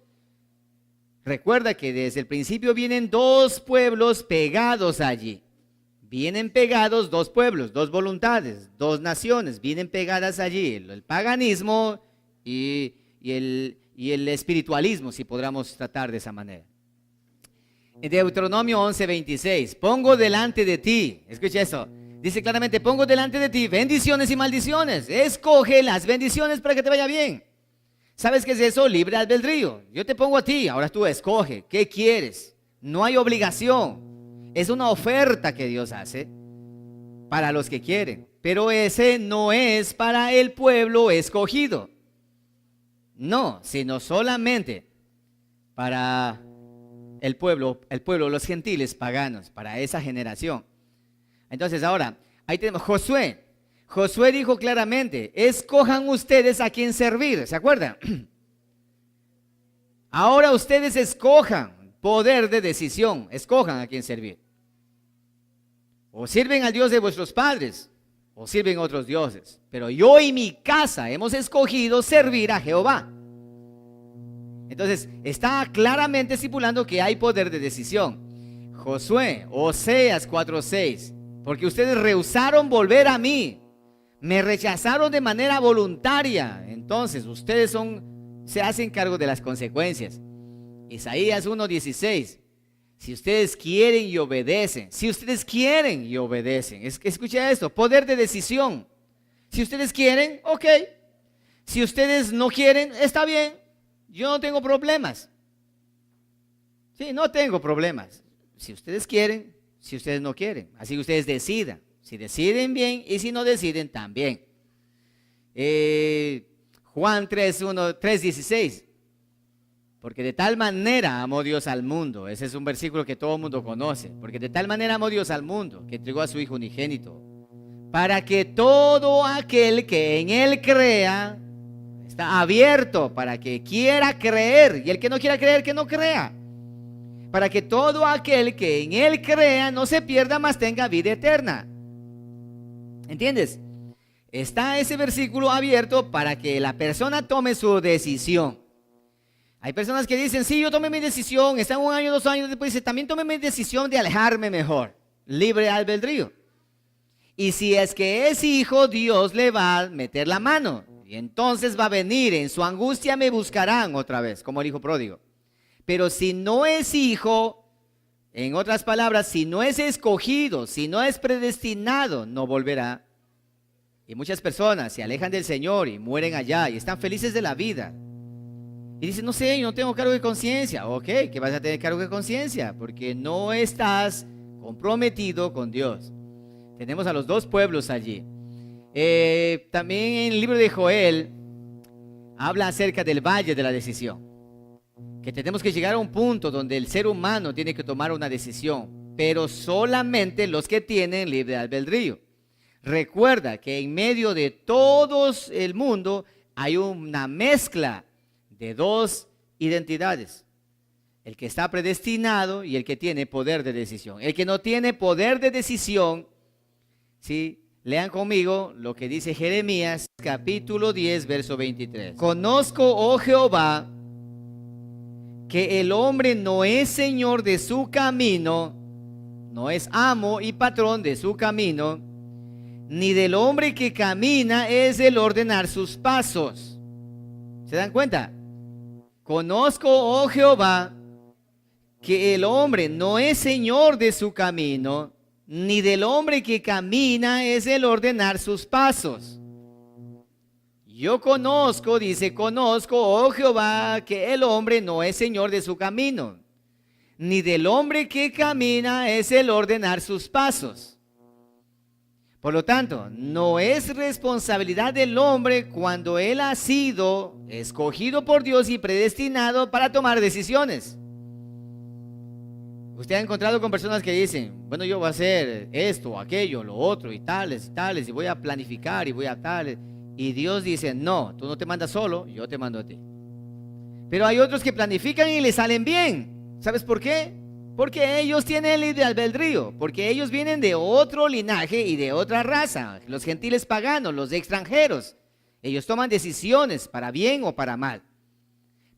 Recuerda que desde el principio vienen dos pueblos pegados allí. Vienen pegados dos pueblos, dos voluntades, dos naciones. Vienen pegadas allí el paganismo y el espiritualismo, si podamos tratar de esa manera. En Deuteronomio 11:26, pongo delante de ti, escucha eso, dice claramente, pongo delante de ti bendiciones y maldiciones. Escoge las bendiciones para que te vaya bien. ¿Sabes qué es eso? Libre albedrío. Yo te pongo a ti, ahora tú escoge. ¿Qué quieres? No hay obligación. Es una oferta que Dios hace para los que quieren. Pero ese no es para el pueblo escogido. No, sino solamente para el pueblo, los gentiles paganos, para esa generación. Entonces ahora, ahí tenemos Josué. Josué dijo claramente, escojan ustedes a quién servir, ¿se acuerdan? Ahora ustedes escojan, poder de decisión, escojan a quién servir. O sirven al Dios de vuestros padres, o sirven a otros dioses. Pero yo y mi casa hemos escogido servir a Jehová. Entonces, está claramente estipulando que hay poder de decisión. Josué, Oseas 4:6, porque ustedes rehusaron volver a mí. Me rechazaron de manera voluntaria. Entonces ustedes se hacen cargo de las consecuencias. Isaías 1:16. Si ustedes quieren y obedecen. Si ustedes quieren y obedecen. Escucha esto. Poder de decisión. Si ustedes quieren, ok. Si ustedes no quieren, está bien. Yo no tengo problemas. Sí, no tengo problemas. Si ustedes quieren, si ustedes no quieren. Así que ustedes decidan. Si deciden bien y si no deciden también. Juan 3:16. Porque de tal manera amó Dios al mundo. Ese es un versículo que todo el mundo conoce. Porque de tal manera amó Dios al mundo que entregó a su Hijo unigénito. Para que todo aquel que en Él crea, Está abierto para que quiera creer, y el que no quiera creer, que no crea. Para que todo aquel que en Él crea no se pierda, mas tenga vida eterna. ¿Entiendes? Está ese versículo abierto para que la persona tome su decisión. Hay personas que dicen, sí, yo tomé mi decisión, están 1 año, 2 años, después dice, también tomé mi decisión de alejarme mejor. Libre albedrío. Y si es que es hijo, Dios le va a meter la mano. Y entonces va a venir, en su angustia me buscarán otra vez, como el hijo pródigo. Pero si no es hijo, en otras palabras, si no es escogido, si no es predestinado, no volverá. Y muchas personas se alejan del Señor y mueren allá y están felices de la vida. Y dicen, no sé, yo no tengo cargo de conciencia. Ok, que vas a tener cargo de conciencia porque no estás comprometido con Dios. Tenemos a los dos pueblos allí. También en el libro de Joel habla acerca del valle de la decisión. Que tenemos que llegar a un punto donde el ser humano tiene que tomar una decisión, pero solamente los que tienen libre albedrío. Recuerda que en medio de todo el mundo hay una mezcla de dos identidades. El que está predestinado y el que tiene poder de decisión. El que no tiene poder de decisión, ¿sí? Lean conmigo lo que dice Jeremías capítulo 10, verso 23. Conozco, oh Jehová, que el hombre no es señor de su camino, no es amo y patrón de su camino, ni del hombre que camina es el ordenar sus pasos. ¿Se dan cuenta? Conozco, oh Jehová, que el hombre no es señor de su camino, ni del hombre que camina es el ordenar sus pasos. Yo conozco, dice, conozco, oh Jehová, que el hombre no es señor de su camino, ni del hombre que camina es el ordenar sus pasos. Por lo tanto, no es responsabilidad del hombre cuando él ha sido escogido por Dios y predestinado para tomar decisiones. Usted ha encontrado con personas que dicen, bueno, yo voy a hacer esto, aquello, lo otro, y tales, y voy a planificar, y voy a tales. Y Dios dice, no, tú no te mandas solo, yo te mando a ti. Pero hay otros que planifican y les salen bien. ¿Sabes por qué? Porque ellos tienen libre albedrío, porque ellos vienen de otro linaje y de otra raza, los gentiles paganos, los extranjeros. Ellos toman decisiones para bien o para mal.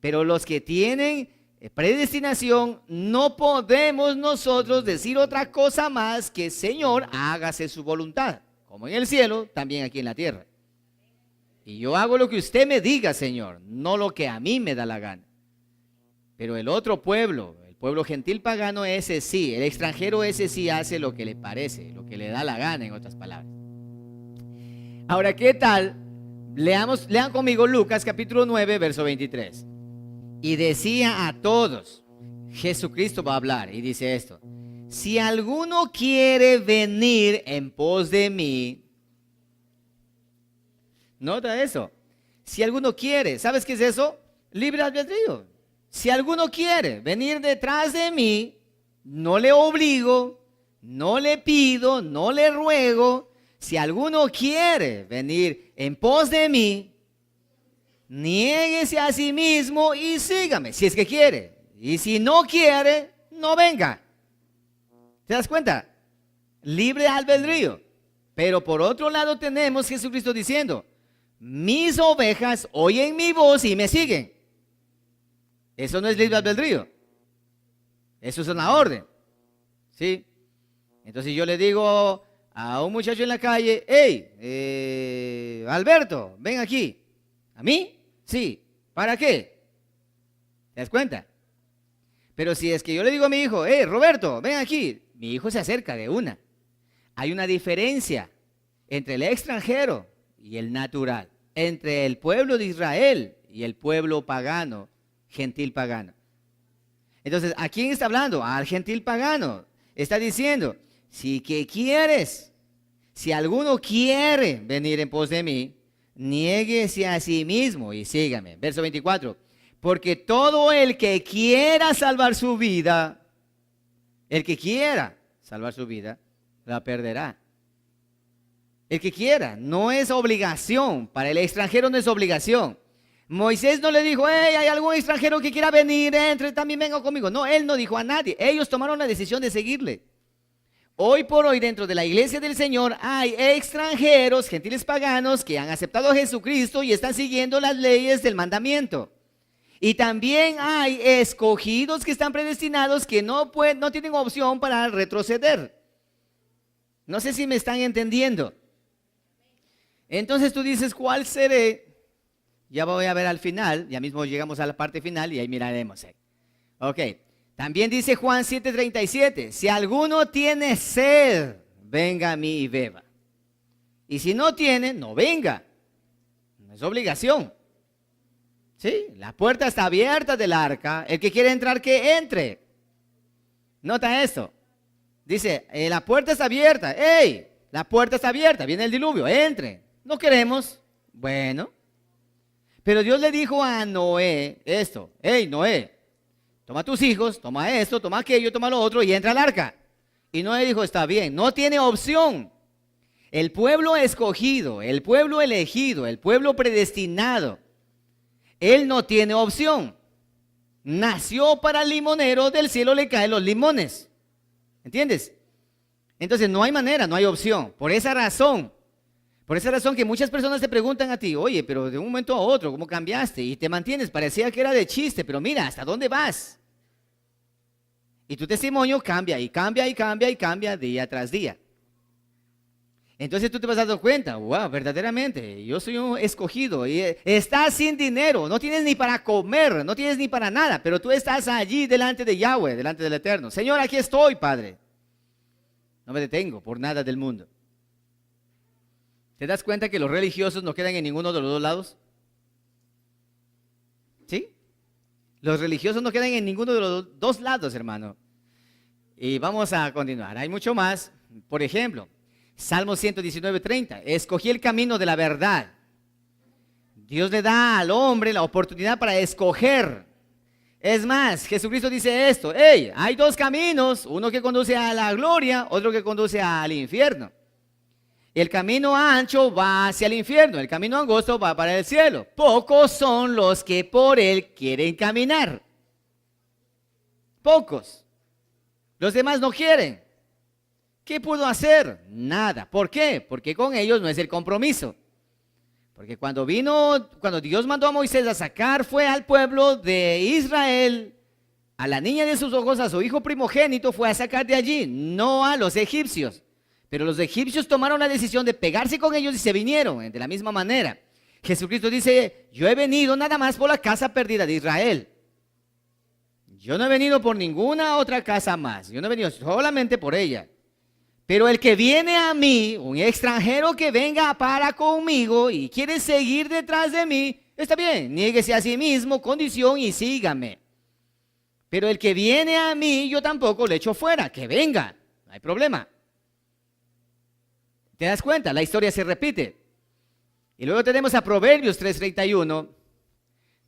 Pero los que tienen predestinación, no podemos nosotros decir otra cosa más que Señor, hágase su voluntad, como en el cielo, también aquí en la tierra. Y yo hago lo que usted me diga, Señor, no lo que a mí me da la gana. Pero el otro pueblo, el pueblo gentil pagano, ese sí, el extranjero ese sí hace lo que le parece, lo que le da la gana, en otras palabras. Ahora, ¿qué tal? Lean conmigo Lucas capítulo 9, verso 23. Y decía a todos, Jesucristo va a hablar y dice esto: si alguno quiere venir en pos de mí, nota eso, si alguno quiere, ¿sabes qué es eso? Libre albedrío. Si alguno quiere venir detrás de mí, no le obligo, no le pido, no le ruego. Si alguno quiere venir en pos de mí, niéguese a sí mismo y sígame, si es que quiere. Y si no quiere, no venga. ¿Te das cuenta? Libre albedrío. Pero por otro lado tenemos Jesucristo diciendo, mis ovejas oyen mi voz y me siguen. Eso no es libre albedrío. Eso es una orden. ¿Sí? Entonces yo le digo a un muchacho en la calle, hey, Alberto, ven aquí. ¿A mí? Sí. ¿Para qué? ¿Te das cuenta? Pero si es que yo le digo a mi hijo, hey, Roberto, ven aquí. Mi hijo se acerca de una. Hay una diferencia entre el extranjero y el natural. Entre el pueblo de Israel y el pueblo pagano, gentil pagano. Entonces, ¿a quién está hablando? Al gentil pagano. Está diciendo, si que quieres, si alguno quiere venir en pos de mí, niéguese a sí mismo y sígame. Verso 24. Porque todo el que quiera salvar su vida, el que quiera salvar su vida, la perderá. El que quiera, no es obligación. Para el extranjero no es obligación. Moisés no le dijo, hey, hay algún extranjero que quiera venir, entre, también venga conmigo. No, él no dijo a nadie. Ellos tomaron la decisión de seguirle. Hoy por hoy dentro de la iglesia del Señor hay extranjeros, gentiles paganos, que han aceptado a Jesucristo y están siguiendo las leyes del mandamiento. Y también hay escogidos que están predestinados que no tienen opción para retroceder. No sé si me están entendiendo. Entonces tú dices, ¿cuál seré? Ya voy a ver al final, ya mismo llegamos a la parte final y ahí miraremos. Ok, también dice Juan 7:37, si alguno tiene sed, venga a mí y beba. Y si no tiene, no venga. No es obligación. ¿Sí? La puerta está abierta del arca, el que quiere entrar, que entre. Nota esto. Dice, la puerta está abierta. ¡Ey! La puerta está abierta, viene el diluvio, entre. No queremos. Bueno. Pero Dios le dijo a Noé esto, hey Noé, toma tus hijos, toma esto, toma aquello, toma lo otro y entra al arca. Y Noé dijo, está bien, no tiene opción. El pueblo escogido, el pueblo elegido, el pueblo predestinado, él no tiene opción. Nació para el limonero, del cielo le caen los limones. ¿Entiendes? Entonces no hay manera, no hay opción. Por esa razón que muchas personas te preguntan a ti, oye, pero de un momento a otro, ¿cómo cambiaste? Y te mantienes, parecía que era de chiste, pero mira, ¿hasta dónde vas? Y tu testimonio cambia y cambia y cambia y cambia día tras día. Entonces tú te vas dando cuenta, wow, verdaderamente, yo soy un escogido y estás sin dinero, no tienes ni para comer, no tienes ni para nada, pero tú estás allí delante de Yahweh, delante del Eterno. Señor, aquí estoy, Padre. No me detengo por nada del mundo. ¿Te das cuenta que los religiosos no quedan en ninguno de los dos lados? ¿Sí? Los religiosos no quedan en ninguno de los dos lados, hermano. Y vamos a continuar. Hay mucho más. Por ejemplo, Salmo 119:30. Escogí el camino de la verdad. Dios le da al hombre la oportunidad para escoger. Es más, Jesucristo dice esto. Hey, hay dos caminos. Uno que conduce a la gloria, otro que conduce al infierno. El camino ancho va hacia el infierno, el camino angosto va para el cielo. Pocos son los que por él quieren caminar. Pocos. Los demás no quieren. ¿Qué pudo hacer? Nada. ¿Por qué? Porque con ellos no es el compromiso. Porque cuando Dios mandó a Moisés a sacar, fue al pueblo de Israel, a la niña de sus ojos, a su hijo primogénito, fue a sacar de allí, no a los egipcios. Pero los egipcios tomaron la decisión de pegarse con ellos y se vinieron de la misma manera. Jesucristo dice, yo he venido nada más por la casa perdida de Israel. Yo no he venido por ninguna otra casa más. Yo no he venido solamente por ella. Pero el que viene a mí, un extranjero que venga para conmigo y quiere seguir detrás de mí, está bien, niéguese a sí mismo, condición y sígame. Pero el que viene a mí, yo tampoco le echo fuera, que venga, no hay problema. ¿Te das cuenta? La historia se repite. Y luego tenemos a Proverbios 3:31.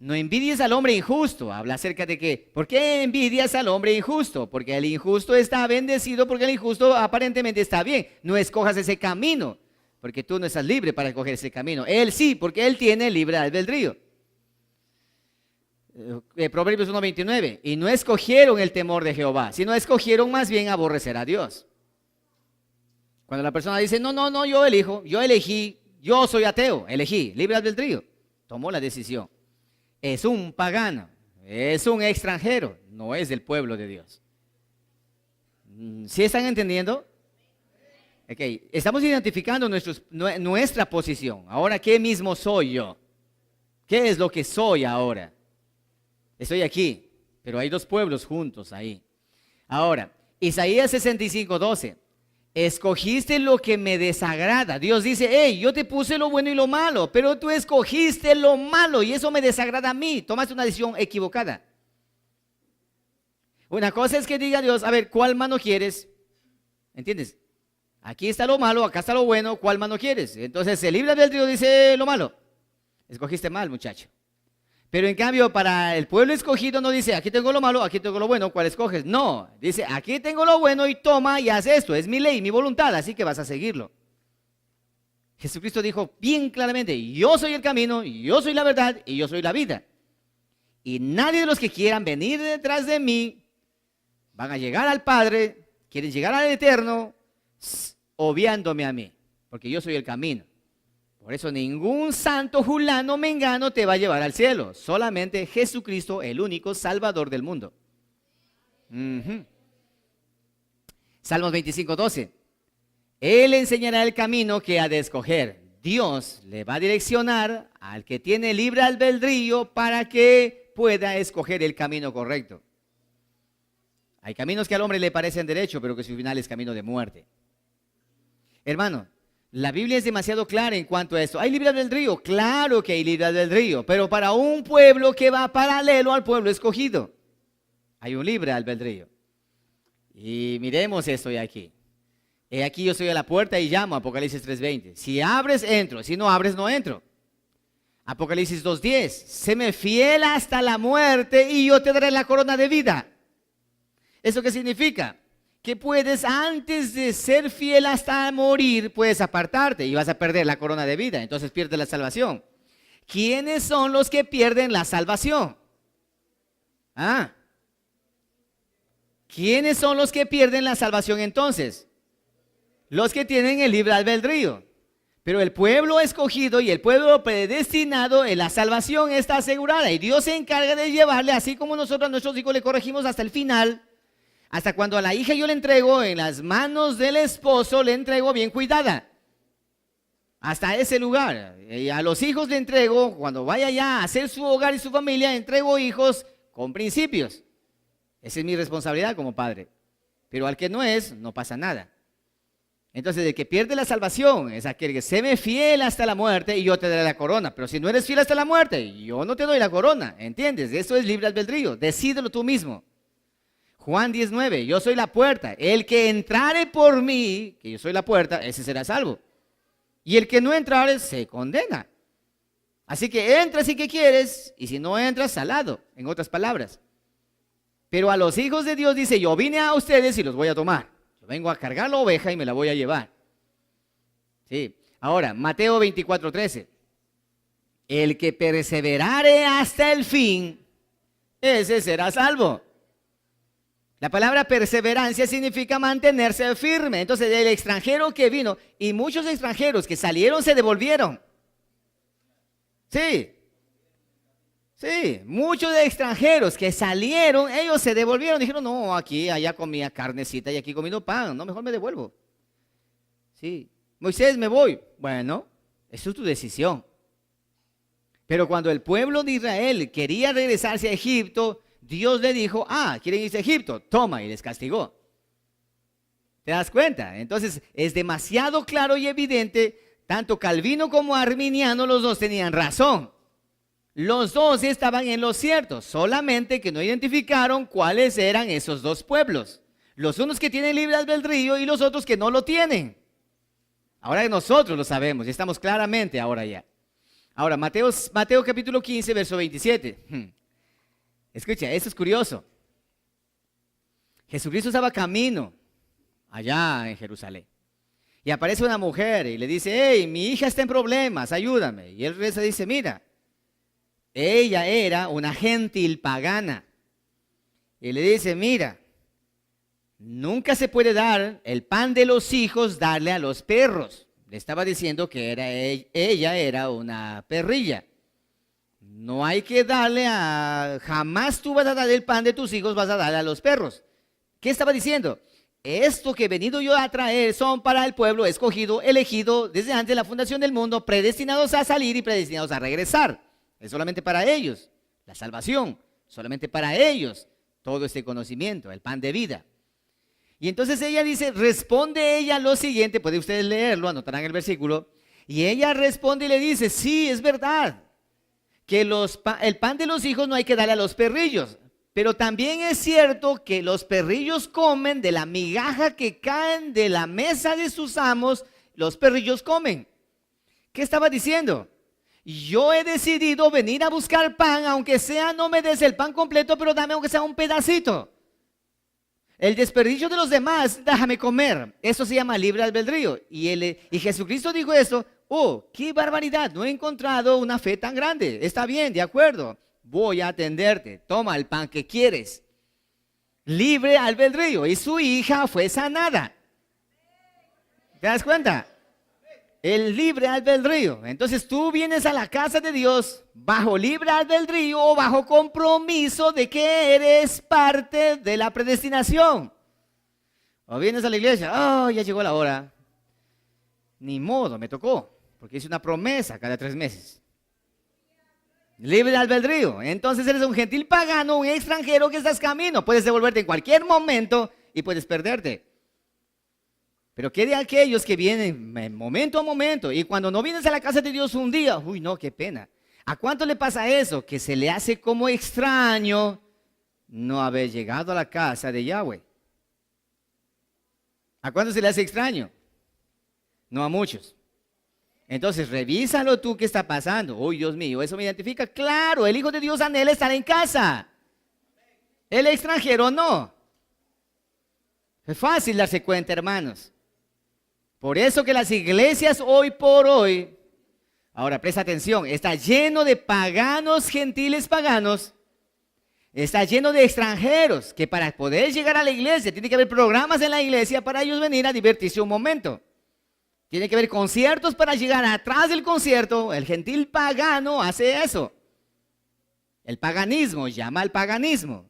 No envidies al hombre injusto. Habla acerca de que, ¿por qué envidias al hombre injusto? Porque el injusto está bendecido, porque el injusto aparentemente está bien. No escojas ese camino, porque tú no estás libre para escoger ese camino. Él sí, porque él tiene libre albedrío. Proverbios 1:29. Y no escogieron el temor de Jehová, sino escogieron más bien aborrecer a Dios. Cuando la persona dice, no, yo elijo, yo elegí, yo soy ateo, elegí, libre albedrío, tomó la decisión. Es un pagano, es un extranjero, no es del pueblo de Dios. ¿Sí están entendiendo? Okay. Estamos identificando nuestra posición. Ahora, ¿qué mismo soy yo? ¿Qué es lo que soy ahora? Estoy aquí, pero hay dos pueblos juntos ahí. Ahora, Isaías 65:12. Escogiste lo que me desagrada. Dios dice, hey, yo te puse lo bueno y lo malo, pero tú escogiste lo malo y eso me desagrada a mí. Tomaste una decisión equivocada. Una cosa es que diga Dios, a ver, ¿cuál mano quieres? ¿Entiendes? Aquí está lo malo, acá está lo bueno, ¿cuál mano quieres? Entonces el libre albedrío dice lo malo. Escogiste mal, muchacho. Pero en cambio para el pueblo escogido no dice, aquí tengo lo malo, aquí tengo lo bueno, ¿cuál escoges? No, dice, aquí tengo lo bueno y toma y haz esto, es mi ley, mi voluntad, así que vas a seguirlo. Jesucristo dijo bien claramente, yo soy el camino, yo soy la verdad y yo soy la vida. Y nadie de los que quieran venir detrás de mí van a llegar al Padre, quieren llegar al Eterno, obviándome a mí, porque yo soy el camino. Por eso ningún santo, fulano, mengano te va a llevar al cielo. Solamente Jesucristo, el único Salvador del mundo. Salmos 25:12. Él enseñará el camino que ha de escoger. Dios le va a direccionar al que tiene libre albedrío para que pueda escoger el camino correcto. Hay caminos que al hombre le parecen derecho, pero que su final es camino de muerte. Hermano, la Biblia es demasiado clara en cuanto a esto. ¿Hay libre albedrío? Claro que hay libre albedrío, pero para un pueblo que va paralelo al pueblo escogido. Hay un libre albedrío. Y miremos esto de aquí. He aquí yo estoy a la puerta y llamo, Apocalipsis 3:20. Si abres, entro. Si no abres, no entro. Apocalipsis 2:10. Séme fiel hasta la muerte y yo te daré la corona de vida. ¿Eso qué significa? Que puedes, antes de ser fiel hasta morir, puedes apartarte y vas a perder la corona de vida. Entonces pierdes la salvación. ¿Quiénes son los que pierden la salvación? ¿Quiénes son los que pierden la salvación entonces? Los que tienen el libre albedrío. Pero el pueblo escogido y el pueblo predestinado, en la salvación está asegurada. Y Dios se encarga de llevarle, así como nosotros a nuestros hijos le corregimos hasta el final. Hasta cuando a la hija yo le entrego en las manos del esposo, le entrego bien cuidada. Hasta ese lugar. Y a los hijos le entrego, cuando vaya ya a hacer su hogar y su familia, entrego hijos con principios. Esa es mi responsabilidad como padre. Pero al que no es, no pasa nada. Entonces, el que pierde la salvación es aquel que séme fiel hasta la muerte y yo te daré la corona. Pero si no eres fiel hasta la muerte, yo no te doy la corona. ¿Entiendes? Esto es libre albedrío. Decídelo tú mismo. Juan 10:9, yo soy la puerta. El que entrare por mí, que yo soy la puerta, ese será salvo. Y el que no entrare, se condena. Así que entra si que quieres, y si no entras, salado, en otras palabras. Pero a los hijos de Dios dice, yo vine a ustedes y los voy a tomar. Yo vengo a cargar la oveja y me la voy a llevar. Sí. Ahora, Mateo 24:13. El que perseverare hasta el fin, ese será salvo. La palabra perseverancia significa mantenerse firme. Entonces, el extranjero que vino, y muchos extranjeros que salieron se devolvieron. Sí. Sí, muchos de extranjeros que salieron, ellos se devolvieron. Dijeron, no, aquí, allá comía carnecita y aquí comiendo pan. No, mejor me devuelvo. Sí. Moisés, me voy. Bueno, eso es tu decisión. Pero cuando el pueblo de Israel quería regresarse a Egipto, Dios le dijo, ¿quieren irse a Egipto? Toma, y les castigó. ¿Te das cuenta? Entonces, es demasiado claro y evidente, tanto Calvino como Arminiano, los dos tenían razón. Los dos estaban en lo cierto, solamente que no identificaron cuáles eran esos dos pueblos. Los unos que tienen libre albedrío y los otros que no lo tienen. Ahora nosotros lo sabemos y estamos claramente ahora ya. Ahora, Mateo capítulo 15, verso 27. Escucha, esto es curioso. Jesucristo estaba camino allá en Jerusalén. Y aparece una mujer y le dice, hey, mi hija está en problemas, ayúdame. Y él dice, mira, ella era una gentil pagana. Y le dice, mira, nunca se puede dar el pan de los hijos, darle a los perros. Le estaba diciendo que ella era una perrilla. No hay que darle jamás tú vas a dar el pan de tus hijos, vas a darle a los perros. ¿Qué estaba diciendo? Esto que he venido yo a traer son para el pueblo escogido, elegido desde antes de la fundación del mundo, predestinados a salir y predestinados a regresar. Es solamente para ellos, la salvación, solamente para ellos, todo este conocimiento, el pan de vida. Y entonces ella dice, responde ella lo siguiente, pueden ustedes leerlo, anotarán el versículo, y ella responde y le dice, sí, es verdad, que el pan de los hijos no hay que darle a los perrillos, pero también es cierto que los perrillos comen de la migaja que caen de la mesa de sus amos, los perrillos comen. ¿Qué estaba diciendo? Yo he decidido venir a buscar pan, aunque sea no me des el pan completo, pero dame aunque sea un pedacito. El desperdicio de los demás, déjame comer. Eso se llama libre albedrío. Y Jesucristo dijo eso Oh, qué barbaridad, no he encontrado una fe tan grande. Está bien, de acuerdo, voy a atenderte. Toma el pan que quieres. Libre albedrío. Y su hija fue sanada. ¿Te das cuenta? El libre albedrío. Entonces tú vienes a la casa de Dios bajo libre albedrío o bajo compromiso de que eres parte de la predestinación. O vienes a la iglesia, oh, ya llegó la hora. Ni modo, me tocó, porque hice una promesa cada 3 meses. Libre albedrío. Entonces eres un gentil pagano, un extranjero que estás camino. Puedes devolverte en cualquier momento y puedes perderte. Pero ¿qué de aquellos que vienen momento a momento y cuando no vienes a la casa de Dios un día? Uy, no, qué pena. ¿A cuánto le pasa eso? Que se le hace como extraño no haber llegado a la casa de Yahweh. ¿A cuánto se le hace extraño? No a muchos. Entonces, revísalo tú qué está pasando. Uy, Dios mío, ¿eso me identifica? Claro, el Hijo de Dios anhela estar en casa. El extranjero no. Es fácil darse cuenta, hermanos. Por eso que las iglesias hoy por hoy, ahora presta atención, está lleno de paganos, gentiles paganos, está lleno de extranjeros, que para poder llegar a la iglesia, tiene que haber programas en la iglesia para ellos venir a divertirse un momento. Tiene que haber conciertos para llegar atrás del concierto. El gentil pagano hace eso. El paganismo llama al paganismo.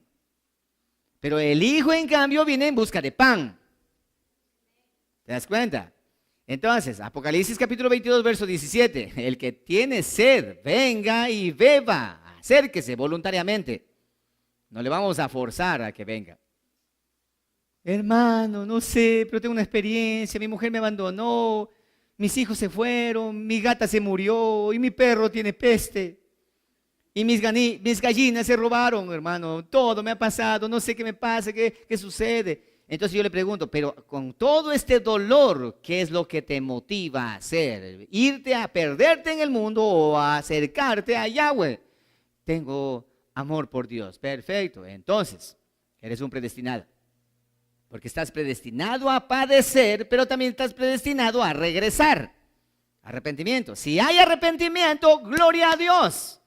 Pero el hijo, en cambio, viene en busca de pan. ¿Te das cuenta? Entonces, Apocalipsis capítulo 22, verso 17. El que tiene sed, venga y beba. Acérquese voluntariamente. No le vamos a forzar a que venga. Hermano, no sé, pero tengo una experiencia. Mi mujer me abandonó. Mis hijos se fueron. Mi gata se murió. Y mi perro tiene peste. Y mis gallinas se robaron, hermano. Todo me ha pasado. No sé qué me pasa, qué sucede. Entonces yo le pregunto, pero con todo este dolor, ¿qué es lo que te motiva a hacer? ¿Irte a perderte en el mundo o a acercarte a Yahweh? Tengo amor por Dios. Perfecto. Entonces, eres un predestinado. Porque estás predestinado a padecer, pero también estás predestinado a regresar. Arrepentimiento. Si hay arrepentimiento, gloria a Dios.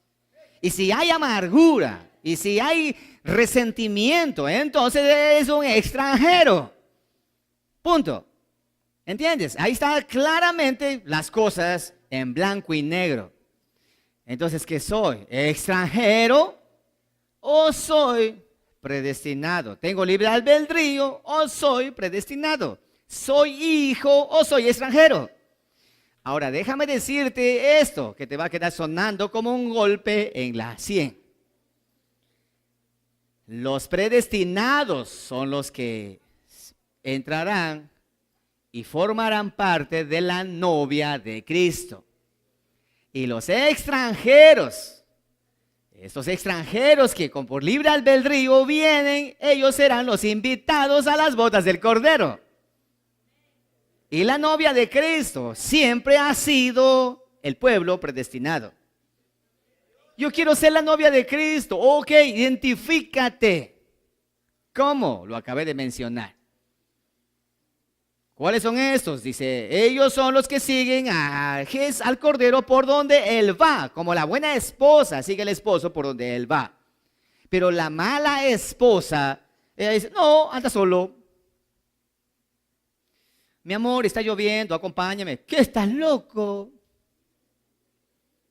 Y si hay amargura, y si hay resentimiento, entonces eres un extranjero. Punto. ¿Entiendes? Ahí están claramente las cosas en blanco y negro. Entonces, ¿qué soy? ¿Extranjero o soy predestinado? ¿Tengo libre albedrío o soy predestinado? ¿Soy hijo o soy extranjero? Ahora, déjame decirte esto que te va a quedar sonando como un golpe en la sien. Los predestinados son los que entrarán y formarán parte de la novia de Cristo. Y los extranjeros, estos extranjeros que por libre albedrío vienen, ellos serán los invitados a las bodas del Cordero. Y la novia de Cristo siempre ha sido el pueblo predestinado. Yo quiero ser la novia de Cristo. Ok, identifícate. ¿Cómo? Lo acabé de mencionar. ¿Cuáles son estos? Dice, ellos son los que siguen al Cordero por donde Él va. Como la buena esposa sigue al esposo por donde Él va. Pero la mala esposa, ella dice, no, anda solo. Mi amor, está lloviendo, acompáñame. ¿Qué, estás loco?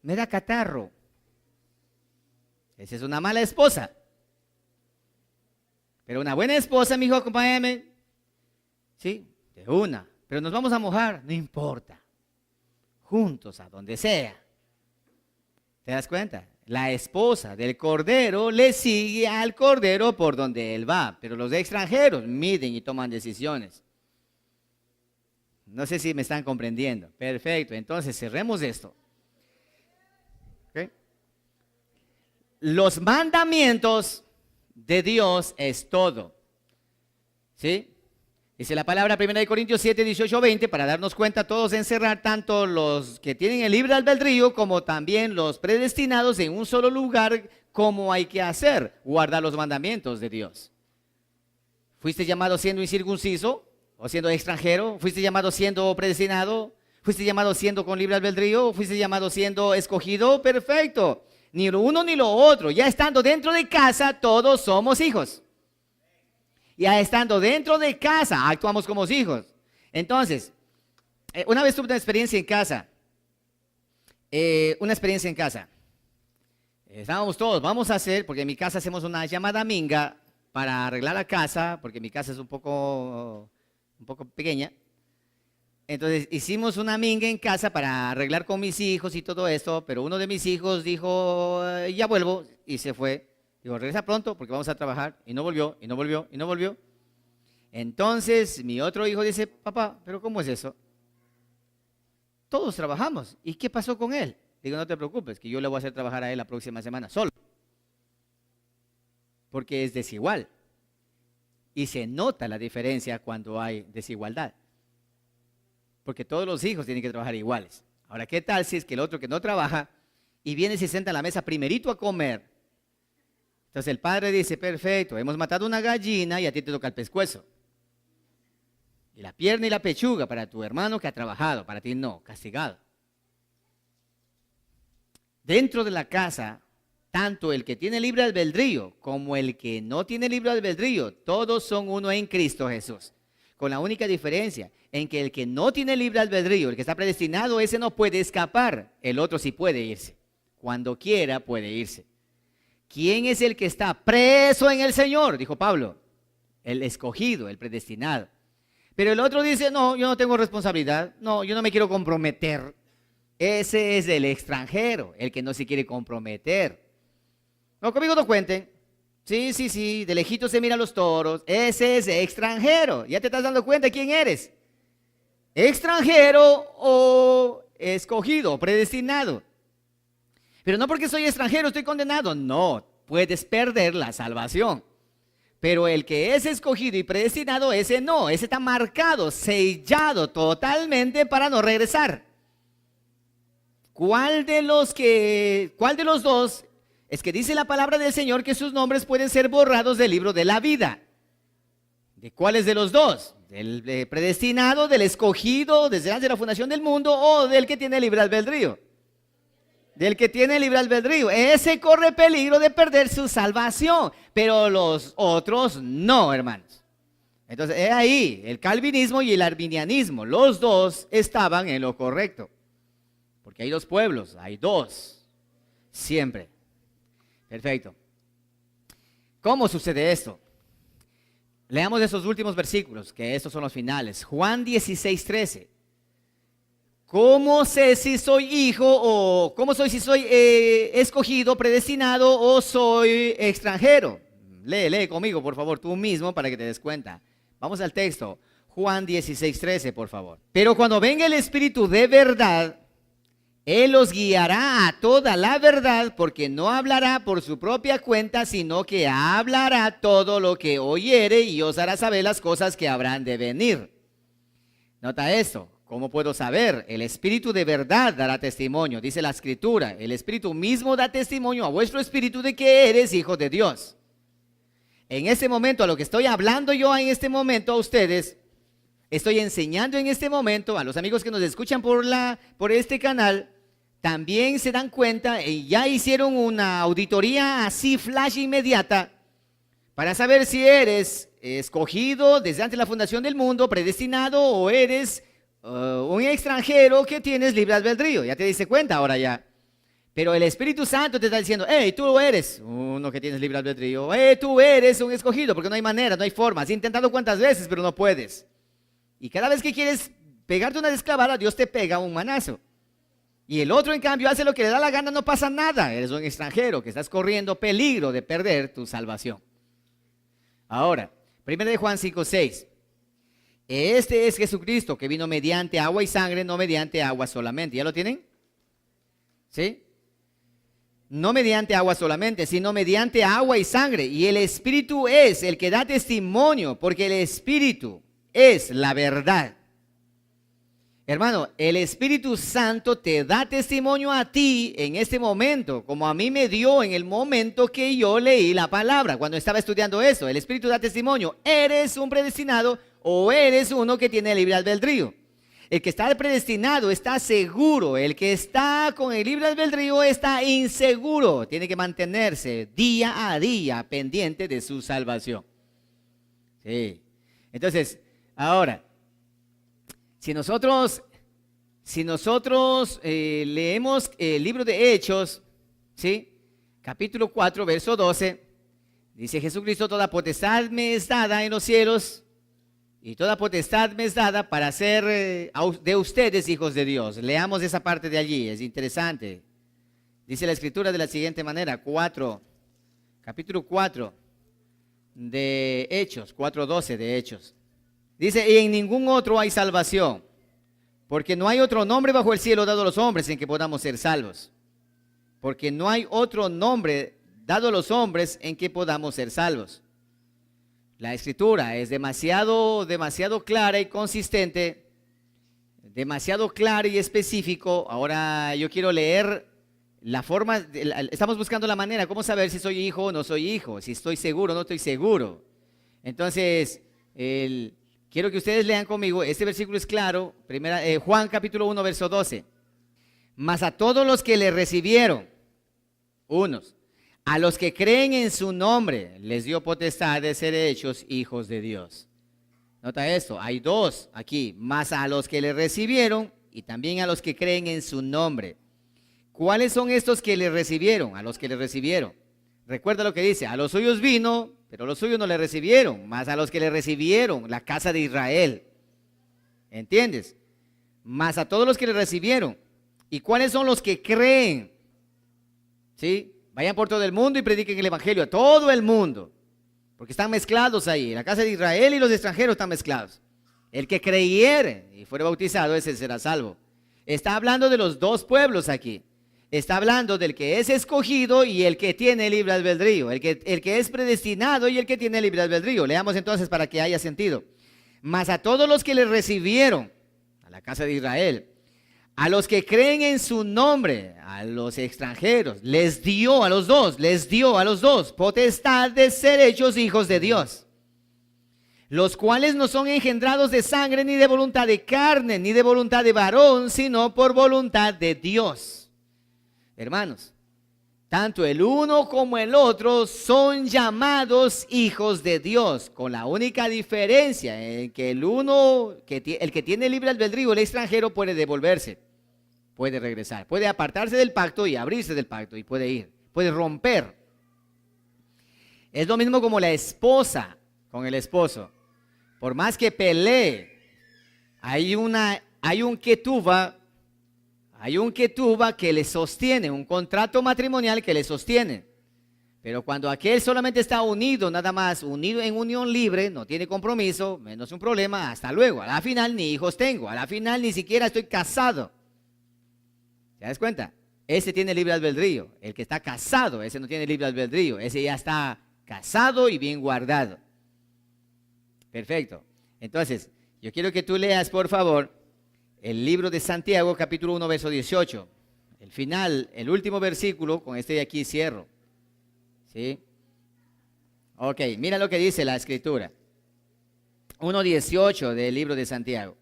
Me da catarro. Esa es una mala esposa. Pero una buena esposa, mi hijo, acompáñame. Sí, de una. Pero nos vamos a mojar, no importa. Juntos, a donde sea. ¿Te das cuenta? La esposa del Cordero le sigue al Cordero por donde él va. Pero los extranjeros miden y toman decisiones. No sé si me están comprendiendo. Perfecto, entonces cerremos esto. ¿Okay? Los mandamientos de Dios es todo. ¿Sí? Dice la palabra 1 Corintios 7, 18, 20, para darnos cuenta todos en cerrar, tanto los que tienen el libre albedrío como también los predestinados en un solo lugar, como hay que hacer, guardar los mandamientos de Dios. ¿Fuiste llamado siendo incircunciso o siendo extranjero? ¿Fuiste llamado siendo predestinado? ¿Fuiste llamado siendo con libre albedrío? ¿Fuiste llamado siendo escogido? Perfecto. Ni lo uno ni lo otro. Ya estando dentro de casa, todos somos hijos. Ya estando dentro de casa, actuamos como hijos. Entonces, una vez tuve una experiencia en casa. Estábamos todos, vamos a hacer, porque en mi casa hacemos una llamada minga para arreglar la casa, porque mi casa es un poco pequeña. Entonces hicimos una minga en casa para arreglar con mis hijos y todo esto, pero uno de mis hijos dijo, ya vuelvo, y se fue. Digo, regresa pronto porque vamos a trabajar, y no volvió, y no volvió, y no volvió. Entonces mi otro hijo dice, papá, ¿pero cómo es eso? Todos trabajamos, ¿y qué pasó con él? Digo, no te preocupes, que yo le voy a hacer trabajar a él la próxima semana solo. Porque es desigual. Y se nota la diferencia cuando hay desigualdad. Porque todos los hijos tienen que trabajar iguales. Ahora, ¿qué tal si es que el otro que no trabaja y viene y se sienta a la mesa primerito a comer? Entonces el padre dice, perfecto, hemos matado una gallina y a ti te toca el pescuezo. Y la pierna y la pechuga para tu hermano que ha trabajado, para ti no, castigado. Dentro de la casa, tanto el que tiene libre albedrío como el que no tiene libre albedrío, todos son uno en Cristo Jesús. Con la única diferencia en que el que no tiene libre albedrío, el que está predestinado, ese no puede escapar, el otro sí puede irse. Cuando quiera puede irse. ¿Quién es el que está preso en el Señor? Dijo Pablo. El escogido, el predestinado. Pero el otro dice, no, yo no tengo responsabilidad, no, yo no me quiero comprometer. Ese es el extranjero, el que no se quiere comprometer. No, conmigo no cuenten. Sí, de lejito se mira los toros. Ese es extranjero. ¿Ya te estás dando cuenta quién eres? ¿Extranjero o escogido, predestinado? Pero no porque soy extranjero estoy condenado. No, puedes perder la salvación. Pero el que es escogido y predestinado, ese no. Ese está marcado, sellado totalmente para no regresar. ¿Cuál de los dos es que dice la palabra del Señor que sus nombres pueden ser borrados del libro de la vida? ¿De cuáles de los dos? ¿Del predestinado, del escogido desde antes de la fundación del mundo o del que tiene libre albedrío? Del que tiene libre albedrío. Ese corre peligro de perder su salvación, pero los otros no, hermanos. Entonces, es ahí, el calvinismo y el arminianismo, los dos estaban en lo correcto. Porque hay dos pueblos, hay dos, siempre. Perfecto. ¿Cómo sucede esto? Leamos esos últimos versículos, que estos son los finales. Juan 16:13. ¿Cómo sé si soy hijo o cómo soy si soy escogido, predestinado o soy extranjero? Lee conmigo, por favor, tú mismo para que te des cuenta. Vamos al texto. Juan 16:13, por favor. Pero cuando venga el Espíritu de verdad, Él los guiará a toda la verdad, porque no hablará por su propia cuenta, sino que hablará todo lo que oyere y os hará saber las cosas que habrán de venir. Nota esto. ¿Cómo puedo saber? El Espíritu de verdad dará testimonio. Dice la Escritura, el Espíritu mismo da testimonio a vuestro espíritu de que eres hijo de Dios. En este momento, a lo que estoy hablando yo en este momento a ustedes, estoy enseñando en este momento a los amigos que nos escuchan por este canal, también se dan cuenta y ya hicieron una auditoría así flash inmediata para saber si eres escogido desde antes de la fundación del mundo, predestinado o eres un extranjero que tienes libre albedrío. Ya te diste cuenta ahora ya. Pero el Espíritu Santo te está diciendo, hey, tú eres uno que tienes libre albedrío. Hey, tú eres un escogido, porque no hay manera, no hay forma. Has intentado cuántas veces, pero no puedes. Y cada vez que quieres pegarte una desclavada, Dios te pega un manazo. Y el otro, en cambio, hace lo que le da la gana, no pasa nada. Eres un extranjero que estás corriendo peligro de perder tu salvación. Ahora, 1 Juan 5:6. Este es Jesucristo que vino mediante agua y sangre, no mediante agua solamente. ¿Ya lo tienen? ¿Sí? No mediante agua solamente, sino mediante agua y sangre. Y el Espíritu es el que da testimonio, porque el Espíritu es la verdad. Hermano, el Espíritu Santo te da testimonio a ti en este momento, como a mí me dio en el momento que yo leí la palabra, cuando estaba estudiando eso. El Espíritu da testimonio, eres un predestinado o eres uno que tiene libre albedrío. El que está predestinado está seguro. El que está con el libre albedrío está inseguro. Tiene que mantenerse día a día pendiente de su salvación. Sí. Entonces, ahora, si nosotros leemos el libro de Hechos, ¿sí? Capítulo 4, verso 12, dice Jesucristo: toda potestad me es dada en los cielos y toda potestad me es dada para hacer de ustedes hijos de Dios. Leamos esa parte de allí, es interesante. Dice la Escritura de la siguiente manera, capítulo 4 de Hechos, 4:12 de Hechos. Dice: y en ningún otro hay salvación, porque no hay otro nombre bajo el cielo dado a los hombres en que podamos ser salvos. Porque no hay otro nombre dado a los hombres en que podamos ser salvos. La Escritura es demasiado clara y consistente, demasiado clara y específico. Ahora yo quiero leer la forma, estamos buscando la manera, cómo saber si soy hijo o no soy hijo, si estoy seguro o no estoy seguro. Entonces, quiero que ustedes lean conmigo, este versículo es claro, Juan capítulo 1, verso 12. Mas a todos los que le recibieron, unos, a los que creen en su nombre, les dio potestad de ser hechos hijos de Dios. Nota esto, hay dos aquí, más a los que le recibieron y también a los que creen en su nombre. ¿Cuáles son estos que le recibieron? A los que le recibieron. Recuerda lo que dice: a los suyos vino, pero los suyos no le recibieron, más a los que le recibieron, la casa de Israel. ¿Entiendes? Más a todos los que le recibieron. ¿Y cuáles son los que creen? ¿Sí? Vayan por todo el mundo y prediquen el evangelio a todo el mundo, porque están mezclados ahí. La casa de Israel y los extranjeros están mezclados. El que creyere y fuere bautizado, ese será salvo. Está hablando de los dos pueblos aquí. Está hablando del que es escogido y el que tiene libre albedrío. El que es predestinado y el que tiene libre albedrío. Leamos entonces para que haya sentido. Mas a todos los que le recibieron, a la casa de Israel, a los que creen en su nombre, a los extranjeros, les dio a los dos potestad de ser hechos hijos de Dios, los cuales no son engendrados de sangre, ni de voluntad de carne, ni de voluntad de varón, sino por voluntad de Dios. Hermanos, tanto el uno como el otro son llamados hijos de Dios, con la única diferencia en que el que tiene libre albedrío, el extranjero, puede devolverse, puede regresar, puede apartarse del pacto y abrirse del pacto y puede ir, puede romper. Es lo mismo como la esposa con el esposo. Por más que pelee, hay un ketubah que le sostiene, un contrato matrimonial que le sostiene. Pero cuando aquel solamente está unido, nada más, unido en unión libre, no tiene compromiso, menos un problema, hasta luego. A la final ni hijos tengo, a la final ni siquiera estoy casado. ¿Te das cuenta? Ese tiene libre albedrío. El que está casado, ese no tiene libre albedrío. Ese ya está casado y bien guardado. Perfecto. Entonces, yo quiero que tú leas, por favor, el libro de Santiago, capítulo 1, verso 18. El final, el último versículo, con este de aquí cierro. ¿Sí? Ok, mira lo que dice la Escritura. 1:18 del libro de Santiago.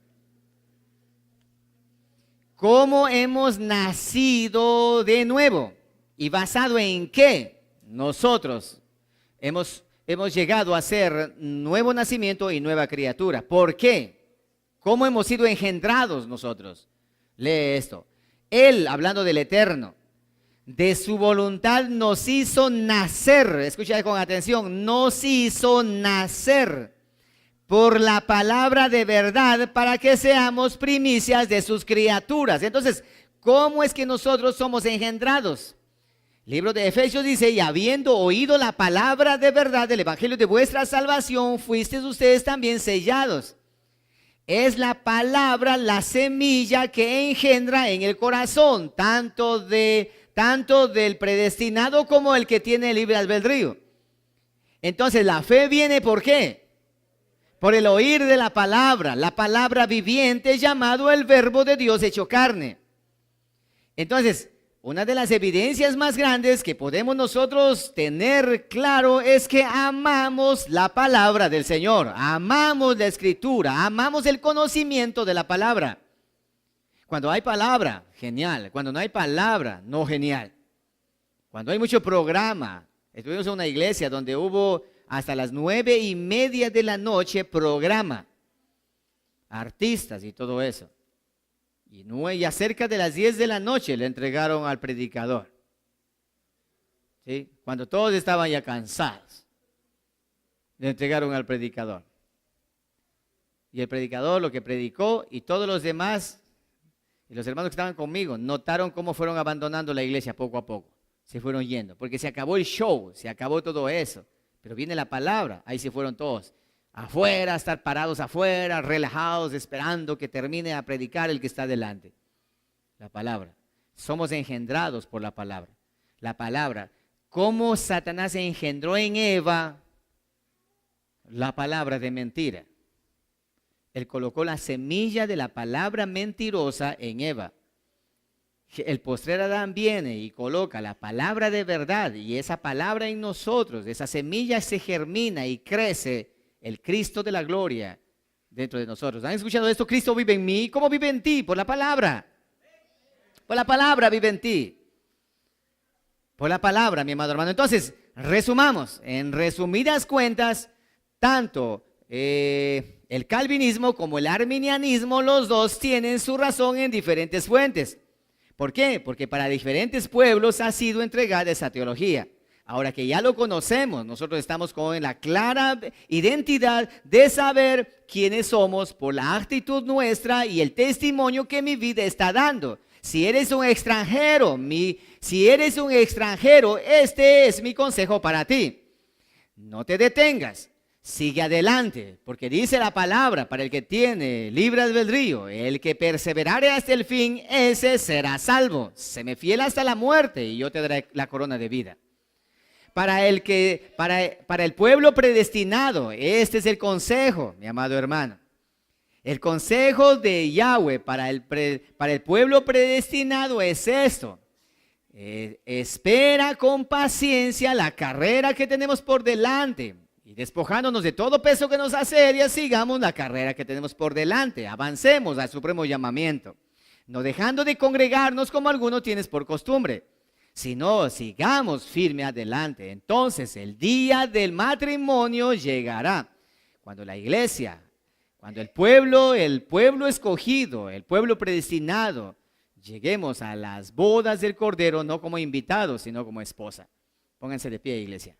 ¿Cómo hemos nacido de nuevo? ¿Y basado en qué? Nosotros hemos llegado a ser nuevo nacimiento y nueva criatura. ¿Por qué? ¿Cómo hemos sido engendrados nosotros? Lee esto. Él, hablando del Eterno, de su voluntad nos hizo nacer. Escucha con atención. Nos hizo nacer por la palabra de verdad para que seamos primicias de sus criaturas. Entonces, ¿cómo es que nosotros somos engendrados? El libro de Efesios dice: y habiendo oído la palabra de verdad del evangelio de vuestra salvación, fuisteis ustedes también sellados. Es la palabra, la semilla que engendra en el corazón, tanto del predestinado como el que tiene libre albedrío. Entonces, la fe viene ¿por qué? Por el oír de la palabra viviente llamado el verbo de Dios hecho carne. Entonces, una de las evidencias más grandes que podemos nosotros tener claro es que amamos la palabra del Señor, amamos la Escritura, amamos el conocimiento de la palabra. Cuando hay palabra, genial. Cuando no hay palabra, no genial. Cuando hay mucho programa, estuvimos en una iglesia donde hubo hasta las 9:30 de la noche programa, artistas y todo eso. Y cerca de las 10 de la noche le entregaron al predicador. ¿Sí? Cuando todos estaban ya cansados, le entregaron al predicador. Y el predicador lo que predicó y todos los demás, y los hermanos que estaban conmigo, notaron cómo fueron abandonando la iglesia poco a poco. Se fueron yendo, porque se acabó el show, se acabó todo eso. Pero viene la palabra, ahí se fueron todos. Afuera, estar parados afuera, relajados, esperando que termine a predicar el que está delante. La palabra. Somos engendrados por la palabra. La palabra. ¿Cómo Satanás engendró en Eva la palabra de mentira? Él colocó la semilla de la palabra mentirosa en Eva. El postrer Adán viene y coloca la palabra de verdad, y esa palabra en nosotros, esa semilla se germina y crece el Cristo de la gloria dentro de nosotros. ¿Han escuchado esto? Cristo vive en mí. ¿Cómo vive en ti? Por la palabra. Por la palabra vive en ti. Por la palabra, mi amado hermano. Entonces, resumamos. En resumidas cuentas, tanto el calvinismo como el arminianismo, los dos tienen su razón en diferentes fuentes. ¿Por qué? Porque para diferentes pueblos ha sido entregada esa teología. Ahora que ya lo conocemos, nosotros estamos con la clara identidad de saber quiénes somos por la actitud nuestra y el testimonio que mi vida está dando. Si eres un extranjero, este es mi consejo para ti. No te detengas. Sigue adelante, porque dice la palabra, para el que tiene libre albedrío, el que perseverare hasta el fin, ese será salvo. Séme fiel hasta la muerte y yo te daré la corona de vida. Para el pueblo predestinado, este es el consejo, mi amado hermano. El consejo de Yahweh para el pueblo predestinado es esto. Espera con paciencia la carrera que tenemos por delante. Y despojándonos de todo peso que nos asedia, sigamos la carrera que tenemos por delante. Avancemos al supremo llamamiento. No dejando de congregarnos como algunos tienes por costumbre, sino sigamos firme adelante. Entonces el día del matrimonio llegará. Cuando la iglesia, cuando el pueblo escogido, el pueblo predestinado, lleguemos a las bodas del Cordero, no como invitados, sino como esposa. Pónganse de pie, iglesia.